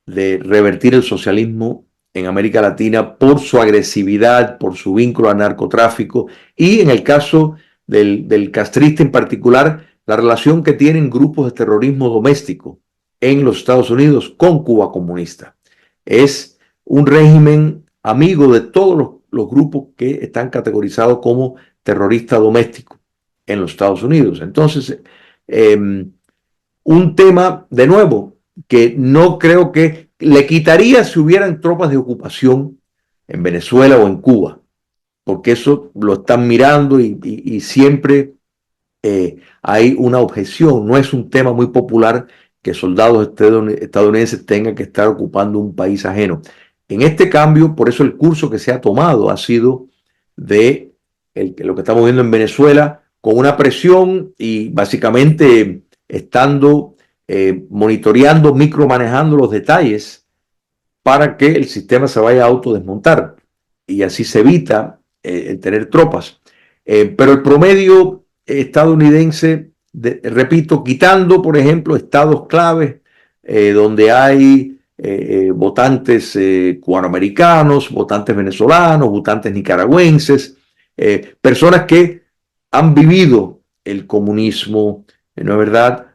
de revertir el socialismo en América Latina por su agresividad, por su vínculo al narcotráfico y en el caso del castrista en particular, la relación que tienen grupos de terrorismo doméstico en los Estados Unidos con Cuba comunista. Es un régimen amigo de todos los grupos que están categorizados como terrorista doméstico en los Estados Unidos. Entonces, un tema, de nuevo, que no creo que le quitaría si hubieran tropas de ocupación en Venezuela o en Cuba, porque eso lo están mirando y siempre hay una objeción. No es un tema muy popular que soldados estadounidenses tengan que estar ocupando un país ajeno. En este cambio, por eso el curso que se ha tomado ha sido de lo que estamos viendo en Venezuela, con una presión y básicamente estando monitoreando, micromanejando los detalles para que el sistema se vaya a autodesmontar y así se evita el tener tropas. Pero el promedio estadounidense, repito, quitando, por ejemplo, estados claves donde hay votantes cubanoamericanos, votantes venezolanos, votantes nicaragüenses, personas que han vivido el comunismo, ¿no es verdad?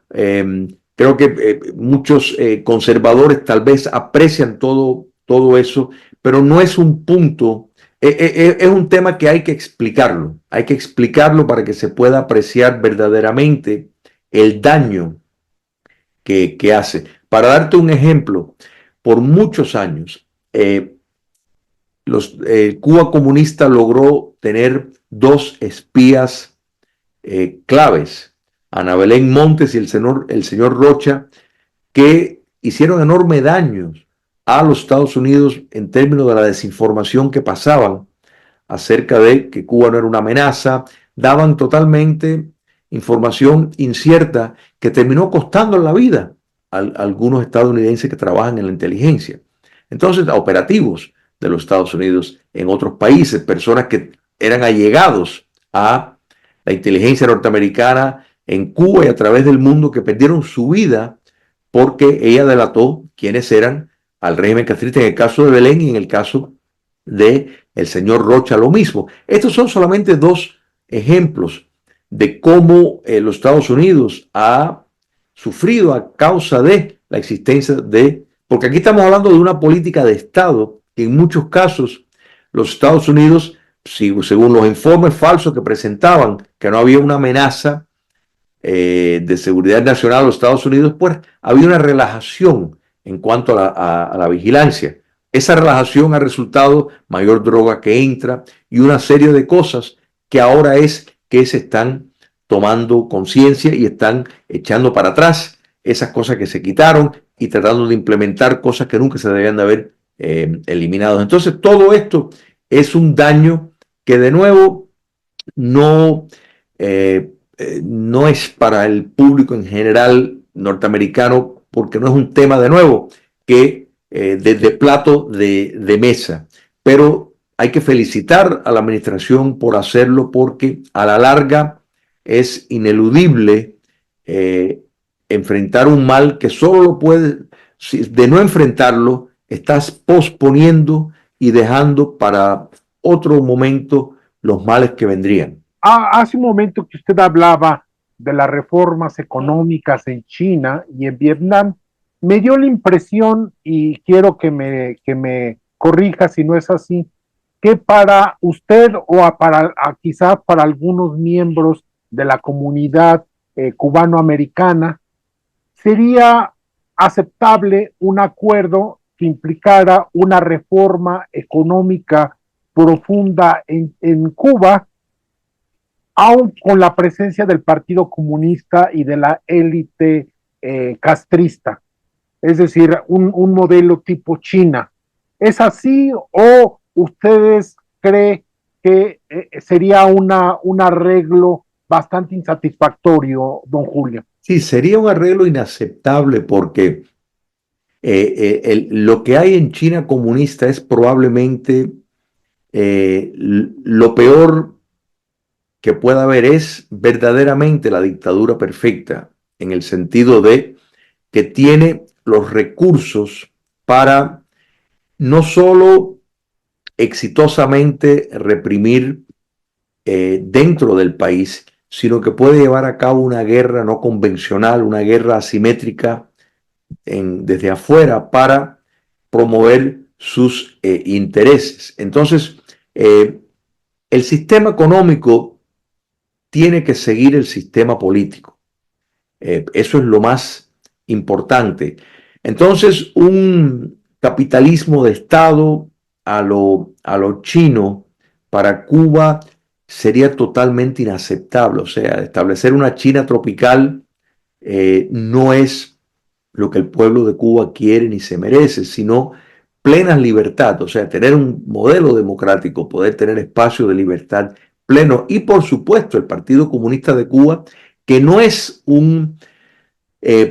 Creo que muchos conservadores tal vez aprecian todo eso, pero no es un punto, es un tema que hay que explicarlo para que se pueda apreciar verdaderamente el daño que hace. Para darte un ejemplo, por muchos años, Cuba comunista logró tener dos espías claves, Ana Belén Montes y el señor Rocha, que hicieron enorme daño a los Estados Unidos en términos de la desinformación que pasaban acerca de que Cuba no era una amenaza, daban totalmente información incierta que terminó costando la vida a algunos estadounidenses que trabajan en la inteligencia. Entonces, a operativos de los Estados Unidos en otros países, personas que eran allegados a la inteligencia norteamericana en Cuba y a través del mundo, que perdieron su vida porque ella delató quiénes eran al régimen castrista en el caso de Belén y en el caso de el señor Rocha lo mismo. Estos son solamente dos ejemplos de cómo los Estados Unidos ha sufrido a causa de la existencia porque aquí estamos hablando de una política de Estado que en muchos casos los Estados Unidos, según los informes falsos que presentaban, que no había una amenaza de seguridad nacional de los Estados Unidos, pues había una relajación en cuanto a la vigilancia. Esa relajación ha resultado mayor droga que entra y una serie de cosas que ahora es que se están tomando conciencia y están echando para atrás esas cosas que se quitaron y tratando de implementar cosas que nunca se debían de haber eliminado. Entonces, todo esto es un daño que de nuevo no no es para el público en general norteamericano, porque no es un tema de nuevo que de plato de mesa, pero hay que felicitar a la administración por hacerlo, porque a la larga es ineludible enfrentar un mal que solo lo puede, de no enfrentarlo, estás posponiendo y dejando para otro momento los males que vendrían. Hace un momento que usted hablaba de las reformas económicas en China y en Vietnam, me dio la impresión, y quiero que me corrija si no es así, que para usted o quizás para algunos miembros de la comunidad cubanoamericana, sería aceptable un acuerdo que implicara una reforma económica profunda en Cuba, aun con la presencia del Partido Comunista y de la élite castrista, es decir, un modelo tipo China. ¿Es así o ustedes creen que sería un arreglo bastante insatisfactorio, don Julio? Sí, sería un arreglo inaceptable porque lo que hay en China comunista es probablemente lo peor que pueda haber, es verdaderamente la dictadura perfecta, en el sentido de que tiene los recursos para no solo exitosamente reprimir dentro del país, sino que puede llevar a cabo una guerra no convencional, una guerra asimétrica desde afuera para promover sus intereses. Entonces, el sistema económico tiene que seguir el sistema político. Eso es lo más importante. Entonces, un capitalismo de Estado a lo chino para Cuba sería totalmente inaceptable. O sea, establecer una China tropical no es lo que el pueblo de Cuba quiere ni se merece, sino plena libertad, o sea, tener un modelo democrático, poder tener espacio de libertad pleno. Y por supuesto, el Partido Comunista de Cuba, que no es un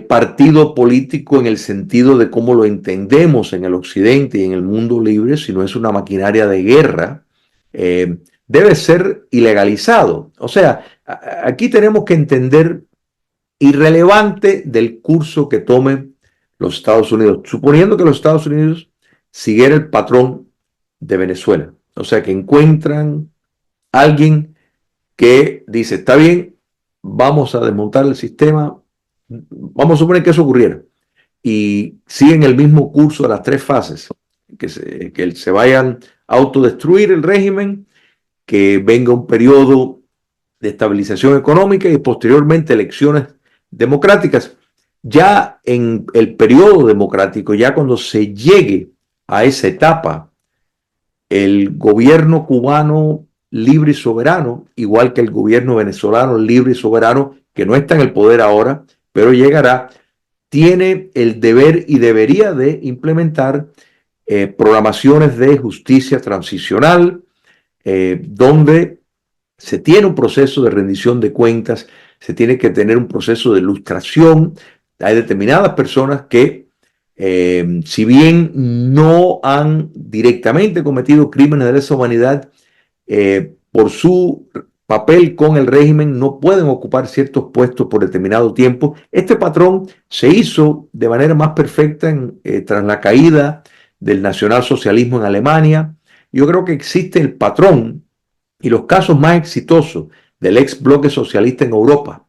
partido político en el sentido de cómo lo entendemos en el occidente y en el mundo libre, sino es una maquinaria de guerra, debe ser ilegalizado. O sea, aquí tenemos que entender, irrelevante del curso que tomen los Estados Unidos, suponiendo que los Estados Unidos siguiera el patrón de Venezuela. O sea, que encuentran a alguien que dice, está bien, vamos a desmontar el sistema, vamos a suponer que eso ocurriera, y siguen el mismo curso de las tres fases, que se vayan a autodestruir el régimen, que venga un periodo de estabilización económica y posteriormente elecciones democráticas. Ya en el periodo democrático, ya cuando se llegue a esa etapa, el gobierno cubano libre y soberano, igual que el gobierno venezolano libre y soberano, que no está en el poder ahora, pero llegará, tiene el deber y debería de implementar programaciones de justicia transicional, donde se tiene un proceso de rendición de cuentas, se tiene que tener un proceso de ilustración. Hay determinadas personas que, si bien no han directamente cometido crímenes de lesa humanidad, por su papel con el régimen no pueden ocupar ciertos puestos por determinado tiempo. Este patrón se hizo de manera más perfecta tras la caída del nacionalsocialismo en Alemania. Yo creo que existe el patrón y los casos más exitosos del ex bloque socialista en Europa,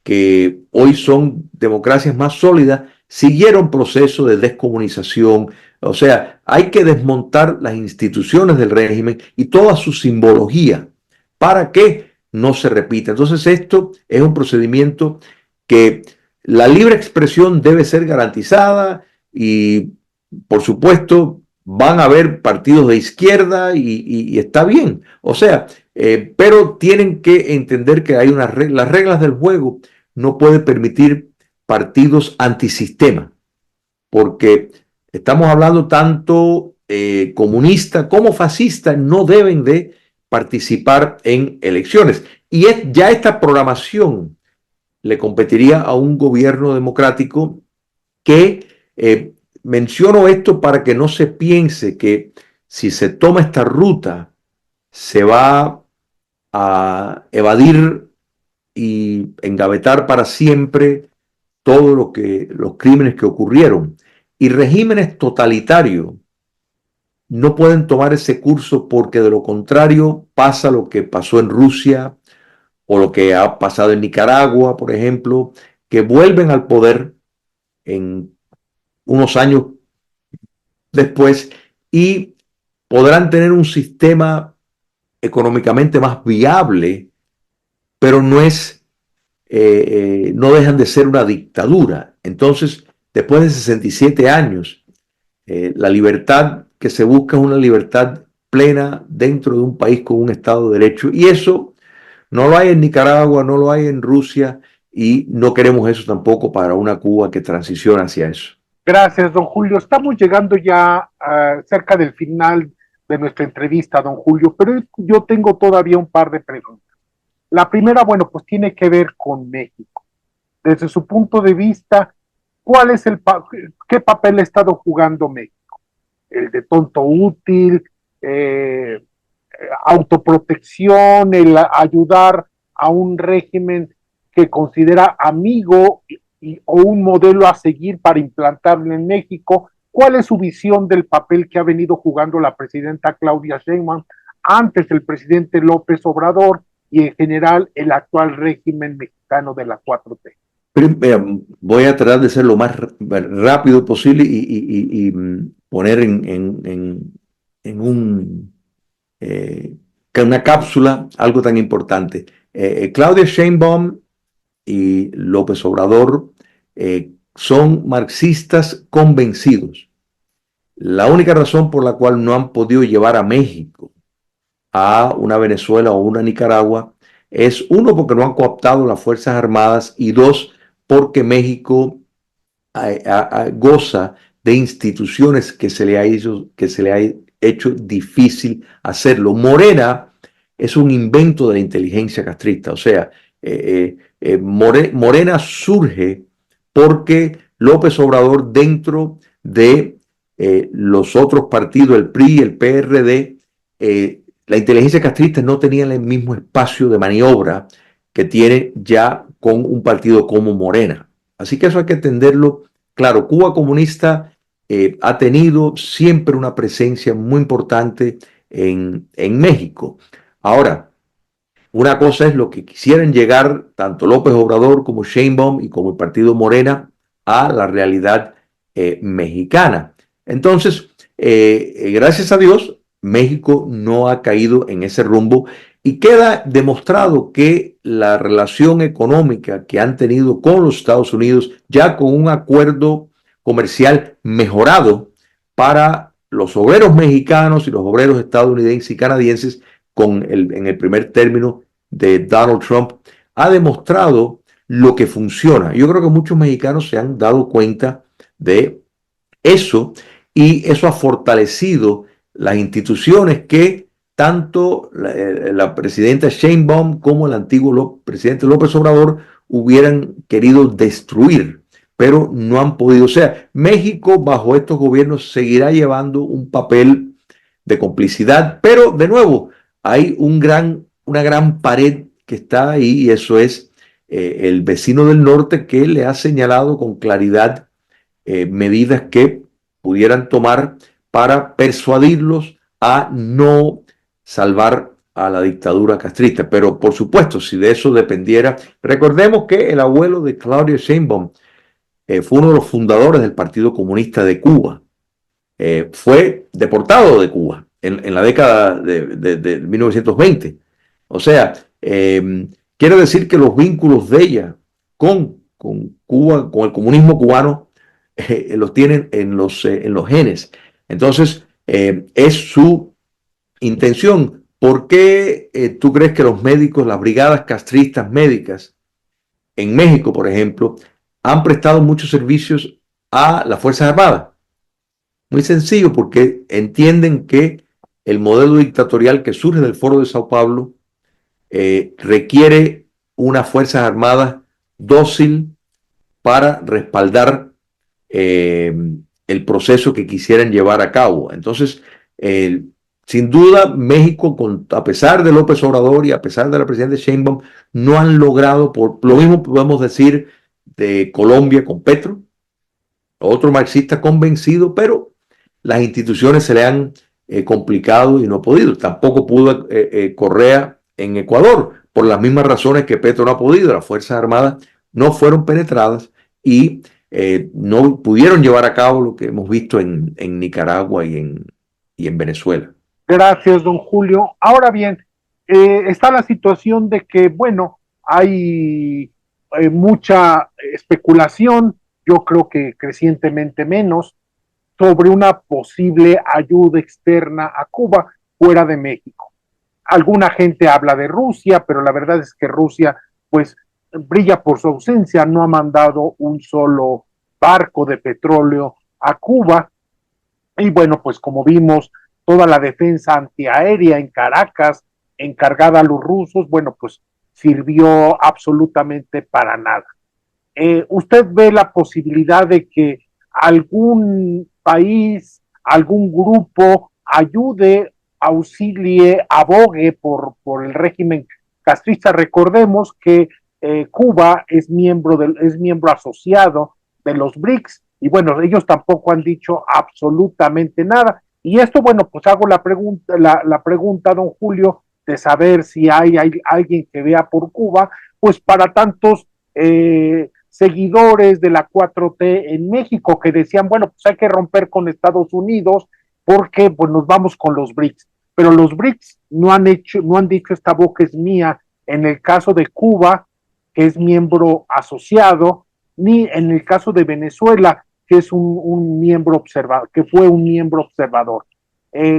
que hoy son democracias más sólidas, siguieron procesos de descomunización. O sea, hay que desmontar las instituciones del régimen y toda su simbología para que no se repita. Entonces, esto es un procedimiento que la libre expresión debe ser garantizada y, por supuesto, van a haber partidos de izquierda y está bien. O sea, pero tienen que entender que hay las reglas del juego no puede permitir partidos antisistema, porque estamos hablando tanto comunista como fascista no deben de participar en elecciones. Y ya esta programación le competiría a un gobierno democrático que, menciono esto para que no se piense que si se toma esta ruta se va a evadir y engavetar para siempre todo los crímenes que ocurrieron. Y regímenes totalitarios no pueden tomar ese curso, porque de lo contrario pasa lo que pasó en Rusia o lo que ha pasado en Nicaragua, por ejemplo, que vuelven al poder en unos años después y podrán tener un sistema económicamente más viable, pero no dejan de ser una dictadura. Entonces, después de 67 años. La libertad que se busca es una libertad plena dentro de un país con un Estado de Derecho, y eso no lo hay en Nicaragua, no lo hay en Rusia, y no queremos eso tampoco para una Cuba que transiciona hacia eso. Gracias, don Julio. Estamos llegando ya cerca del final de nuestra entrevista, don Julio, pero yo tengo todavía un par de preguntas. La primera, bueno, pues tiene que ver con México. Desde su punto de vista, ¿cuál es qué papel ha estado jugando México? El de tonto útil, autoprotección, el ayudar a un régimen que considera amigo o un modelo a seguir para implantarlo en México. ¿Cuál es su visión del papel que ha venido jugando la presidenta Claudia Sheinbaum, antes el presidente López Obrador y en general el actual régimen mexicano de la 4T? Voy a tratar de ser lo más rápido posible y poner en una cápsula algo tan importante. Claudia Sheinbaum y López Obrador son marxistas convencidos. La única razón por la cual no han podido llevar a México a una Venezuela o una Nicaragua es, uno, porque no han cooptado las Fuerzas Armadas, y dos, porque México goza de instituciones que se le ha hecho difícil hacerlo. Morena es un invento de la inteligencia castrista, o sea, Morena surge porque López Obrador, dentro de los otros partidos, el PRI y el PRD, la inteligencia castrista no tenía el mismo espacio de maniobra que tiene ya con un partido como Morena. Así que eso hay que entenderlo. Claro, Cuba comunista ha tenido siempre una presencia muy importante en México. Ahora, una cosa es lo que quisieran llegar tanto López Obrador como Sheinbaum y como el partido Morena a la realidad mexicana. Entonces, gracias a Dios, México no ha caído en ese rumbo, y queda demostrado que la relación económica que han tenido con los Estados Unidos, ya con un acuerdo comercial mejorado para los obreros mexicanos y los obreros estadounidenses y canadienses, en el primer término de Donald Trump, ha demostrado lo que funciona. Yo creo que muchos mexicanos se han dado cuenta de eso, y eso ha fortalecido las instituciones que tanto la presidenta Sheinbaum como el antiguo presidente López Obrador hubieran querido destruir, pero no han podido. O sea, México bajo estos gobiernos seguirá llevando un papel de complicidad, pero de nuevo hay una gran pared que está ahí, y eso es el vecino del norte, que le ha señalado con claridad medidas que pudieran tomar para persuadirlos a no salvar a la dictadura castrista. Pero por supuesto, si de eso dependiera, recordemos que el abuelo de Claudia Sheinbaum fue uno de los fundadores del Partido Comunista de Cuba. Fue deportado de Cuba en la década de 1920. O sea, quiere decir que los vínculos de ella con Cuba, con el comunismo cubano, los tienen en los genes. Entonces, es su intención. ¿Por qué tú crees que los médicos, las brigadas castristas médicas en México, por ejemplo, han prestado muchos servicios a las Fuerzas Armadas? Muy sencillo, porque entienden que el modelo dictatorial que surge del Foro de Sao Paulo requiere unas Fuerzas Armadas dócil para respaldar el proceso que quisieran llevar a cabo. Entonces, sin duda, México, a pesar de López Obrador y a pesar de la presidenta Sheinbaum, no han logrado, por lo mismo podemos decir de Colombia con Petro, otro marxista convencido, pero las instituciones se le han complicado y no ha podido. Tampoco pudo Correa en Ecuador, por las mismas razones que Petro no ha podido. Las Fuerzas Armadas no fueron penetradas y no pudieron llevar a cabo lo que hemos visto en Nicaragua y en Venezuela. Gracias, don Julio. Ahora bien, está la situación de que, bueno, hay mucha especulación yo creo que crecientemente menos, sobre una posible ayuda externa a Cuba fuera de México. Alguna gente habla de Rusia, pero la verdad es que Rusia, pues, brilla por su ausencia, no ha mandado un solo barco de petróleo a Cuba. Y bueno, pues como vimos, toda la defensa antiaérea en Caracas, encargada a los rusos, bueno, pues sirvió absolutamente para nada. ¿Usted ve la posibilidad de que algún país, algún grupo ayude, auxilie, abogue por el régimen castrista? Recordemos que Cuba es miembro asociado de los BRICS y bueno, ellos tampoco han dicho absolutamente nada. Y esto, bueno, pues hago la pregunta, don Julio, de saber si hay alguien que vea por Cuba, pues para tantos seguidores de la 4T en México que decían, bueno, pues hay que romper con Estados Unidos porque pues nos vamos con los BRICS. Pero los BRICS no han dicho esta boca es mía en el caso de Cuba, que es miembro asociado, ni en el caso de Venezuela, que es un miembro observador, que fue un miembro observador.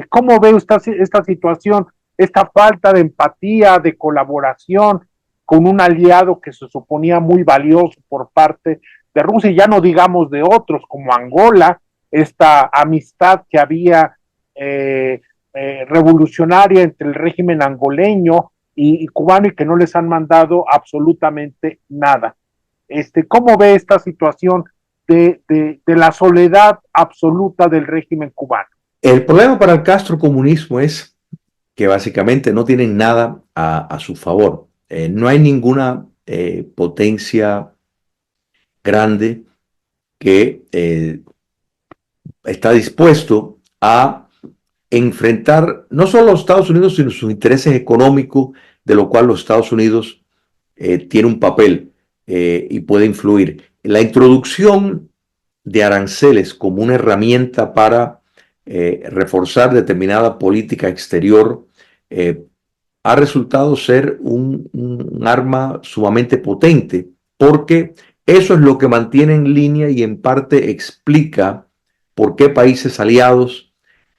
¿Cómo ve usted esta situación, esta falta de empatía, de colaboración con un aliado que se suponía muy valioso por parte de Rusia, y ya no digamos de otros como Angola, esta amistad que había revolucionaria entre el régimen angoleño y cubano y que no les han mandado absolutamente nada? ¿Cómo ve esta situación de la soledad absoluta del régimen cubano? El problema para el castrocomunismo es que básicamente no tienen nada a su favor. No hay ninguna potencia grande que está dispuesto a enfrentar no solo a los Estados Unidos, sino sus intereses económicos, de lo cual los Estados Unidos tiene un papel y puede influir. La introducción de aranceles como una herramienta para reforzar determinada política exterior ha resultado ser un arma sumamente potente, porque eso es lo que mantiene en línea y en parte explica por qué países aliados,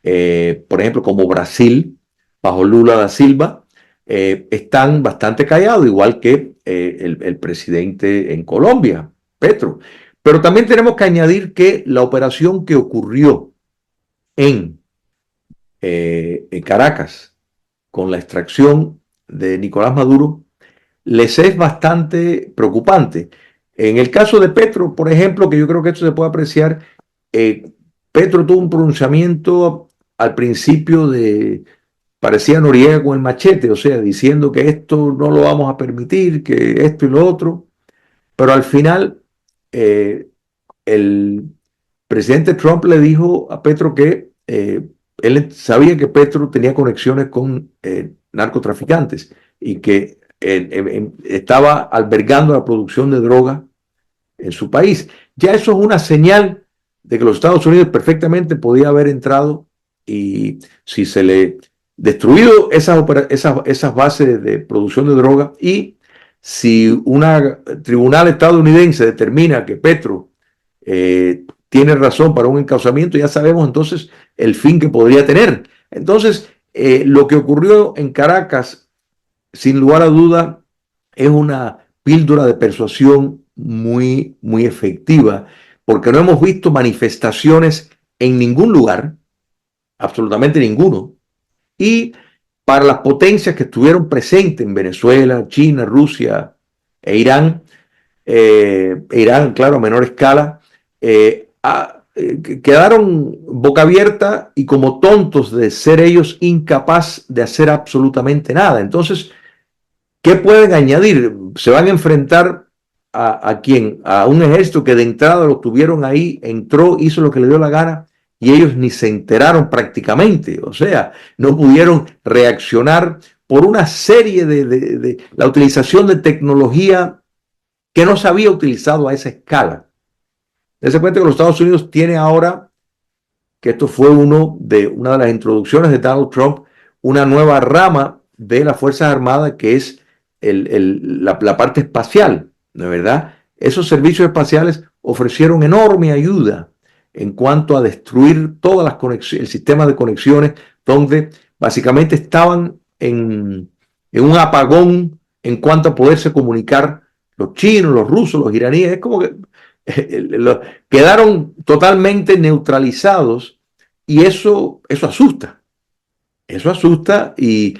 por ejemplo, como Brasil, bajo Lula da Silva, están bastante callados, igual que el presidente en Colombia, Petro. Pero también tenemos que añadir que la operación que ocurrió en Caracas con la extracción de Nicolás Maduro les es bastante preocupante. En el caso de Petro, por ejemplo, que yo creo que esto se puede apreciar, Petro tuvo un pronunciamiento al principio parecía Noriega con el machete, o sea, diciendo que esto no lo vamos a permitir, que esto y lo otro, pero al final el presidente Trump le dijo a Petro que él sabía que Petro tenía conexiones con narcotraficantes y que estaba albergando la producción de droga en su país. Ya eso es una señal de que los Estados Unidos perfectamente podía haber entrado y si se le destruido esas bases de producción de droga y si un tribunal estadounidense determina que Petro tiene razón para un encauzamiento, ya sabemos entonces el fin que podría tener. Entonces, lo que ocurrió en Caracas, sin lugar a duda, es una píldora de persuasión muy, muy efectiva, porque no hemos visto manifestaciones en ningún lugar, absolutamente ninguno, y para las potencias que estuvieron presentes en Venezuela, China, Rusia Irán, claro, a menor escala, quedaron boca abierta y como tontos de ser ellos incapaz de hacer absolutamente nada. Entonces, ¿qué pueden añadir? Se van a enfrentar a quién, a un ejército que de entrada lo tuvieron ahí, entró, hizo lo que le dio la gana y ellos ni se enteraron prácticamente, o sea, no pudieron reaccionar por una serie de la utilización de tecnología que no se había utilizado a esa escala. Dese cuenta que los Estados Unidos tiene ahora, que esto fue una de las introducciones de Donald Trump, una nueva rama de las Fuerzas Armadas que es la parte espacial, ¿no es verdad? Esos servicios espaciales ofrecieron enorme ayuda en cuanto a destruir todas las conexiones, el sistema de conexiones, donde básicamente estaban en un apagón en cuanto a poderse comunicar los chinos, los rusos, los iraníes. Es como que quedaron totalmente neutralizados y eso asusta. Eso asusta y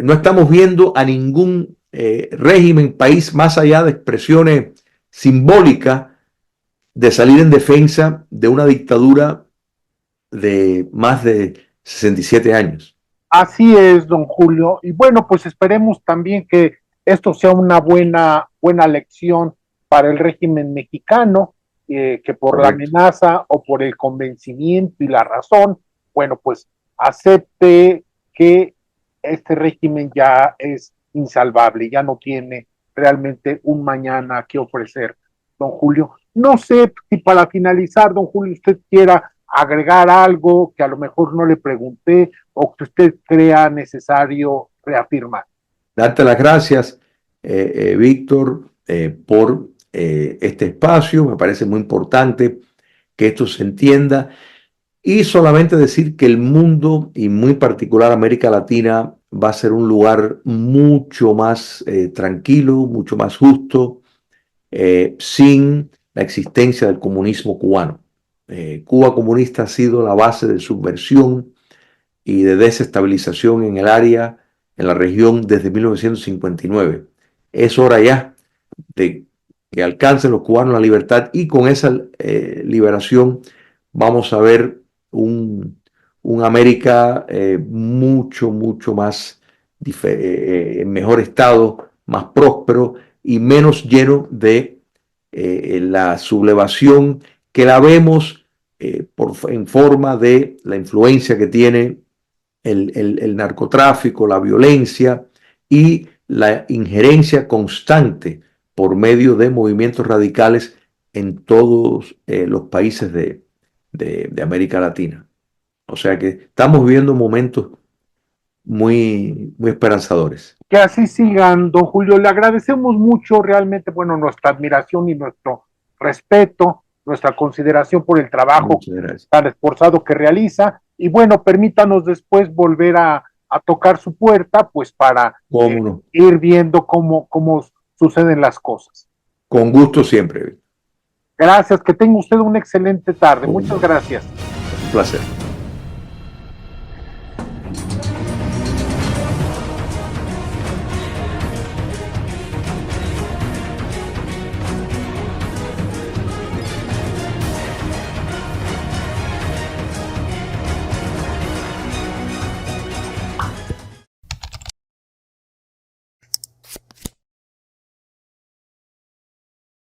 no estamos viendo a ningún régimen, país, más allá de expresiones simbólicas, de salir en defensa de una dictadura de más de 67 años. Así es, don Julio. Y bueno, pues esperemos también que esto sea una buena lección para el régimen mexicano, que por la Correcto. amenaza o por el convencimiento y la razón, bueno, pues acepte que este régimen ya es insalvable, ya no tiene realmente un mañana que ofrecer, don Julio. No sé si para finalizar, don Julio, usted quiera agregar algo que a lo mejor no le pregunté o que usted crea necesario reafirmar. Darte las gracias, Víctor, por este espacio. Me parece muy importante que esto se entienda y solamente decir que el mundo y muy particular América Latina va a ser un lugar mucho más tranquilo, mucho más justo, sin la existencia del comunismo cubano. Cuba comunista ha sido la base de subversión y de desestabilización en el área, en la región desde 1959. Es hora ya de que alcancen los cubanos la libertad y con esa liberación vamos a ver un América mucho más en mejor estado, más próspero y menos lleno de la sublevación que la vemos en forma de la influencia que tiene el narcotráfico, la violencia y la injerencia constante por medio de movimientos radicales en todos los países de América Latina. O sea que estamos viviendo momentos muy esperanzadores. Que así sigan, don Julio. Le agradecemos mucho realmente, bueno, nuestra admiración y nuestro respeto, nuestra consideración por el trabajo Muchas gracias. tan esforzado que realiza. Y bueno, permítanos después volver a tocar su puerta, pues para ¿Cómo no? ir viendo cómo suceden las cosas. Con gusto siempre. Gracias, que tenga usted una excelente tarde. Muchas gracias. Un placer.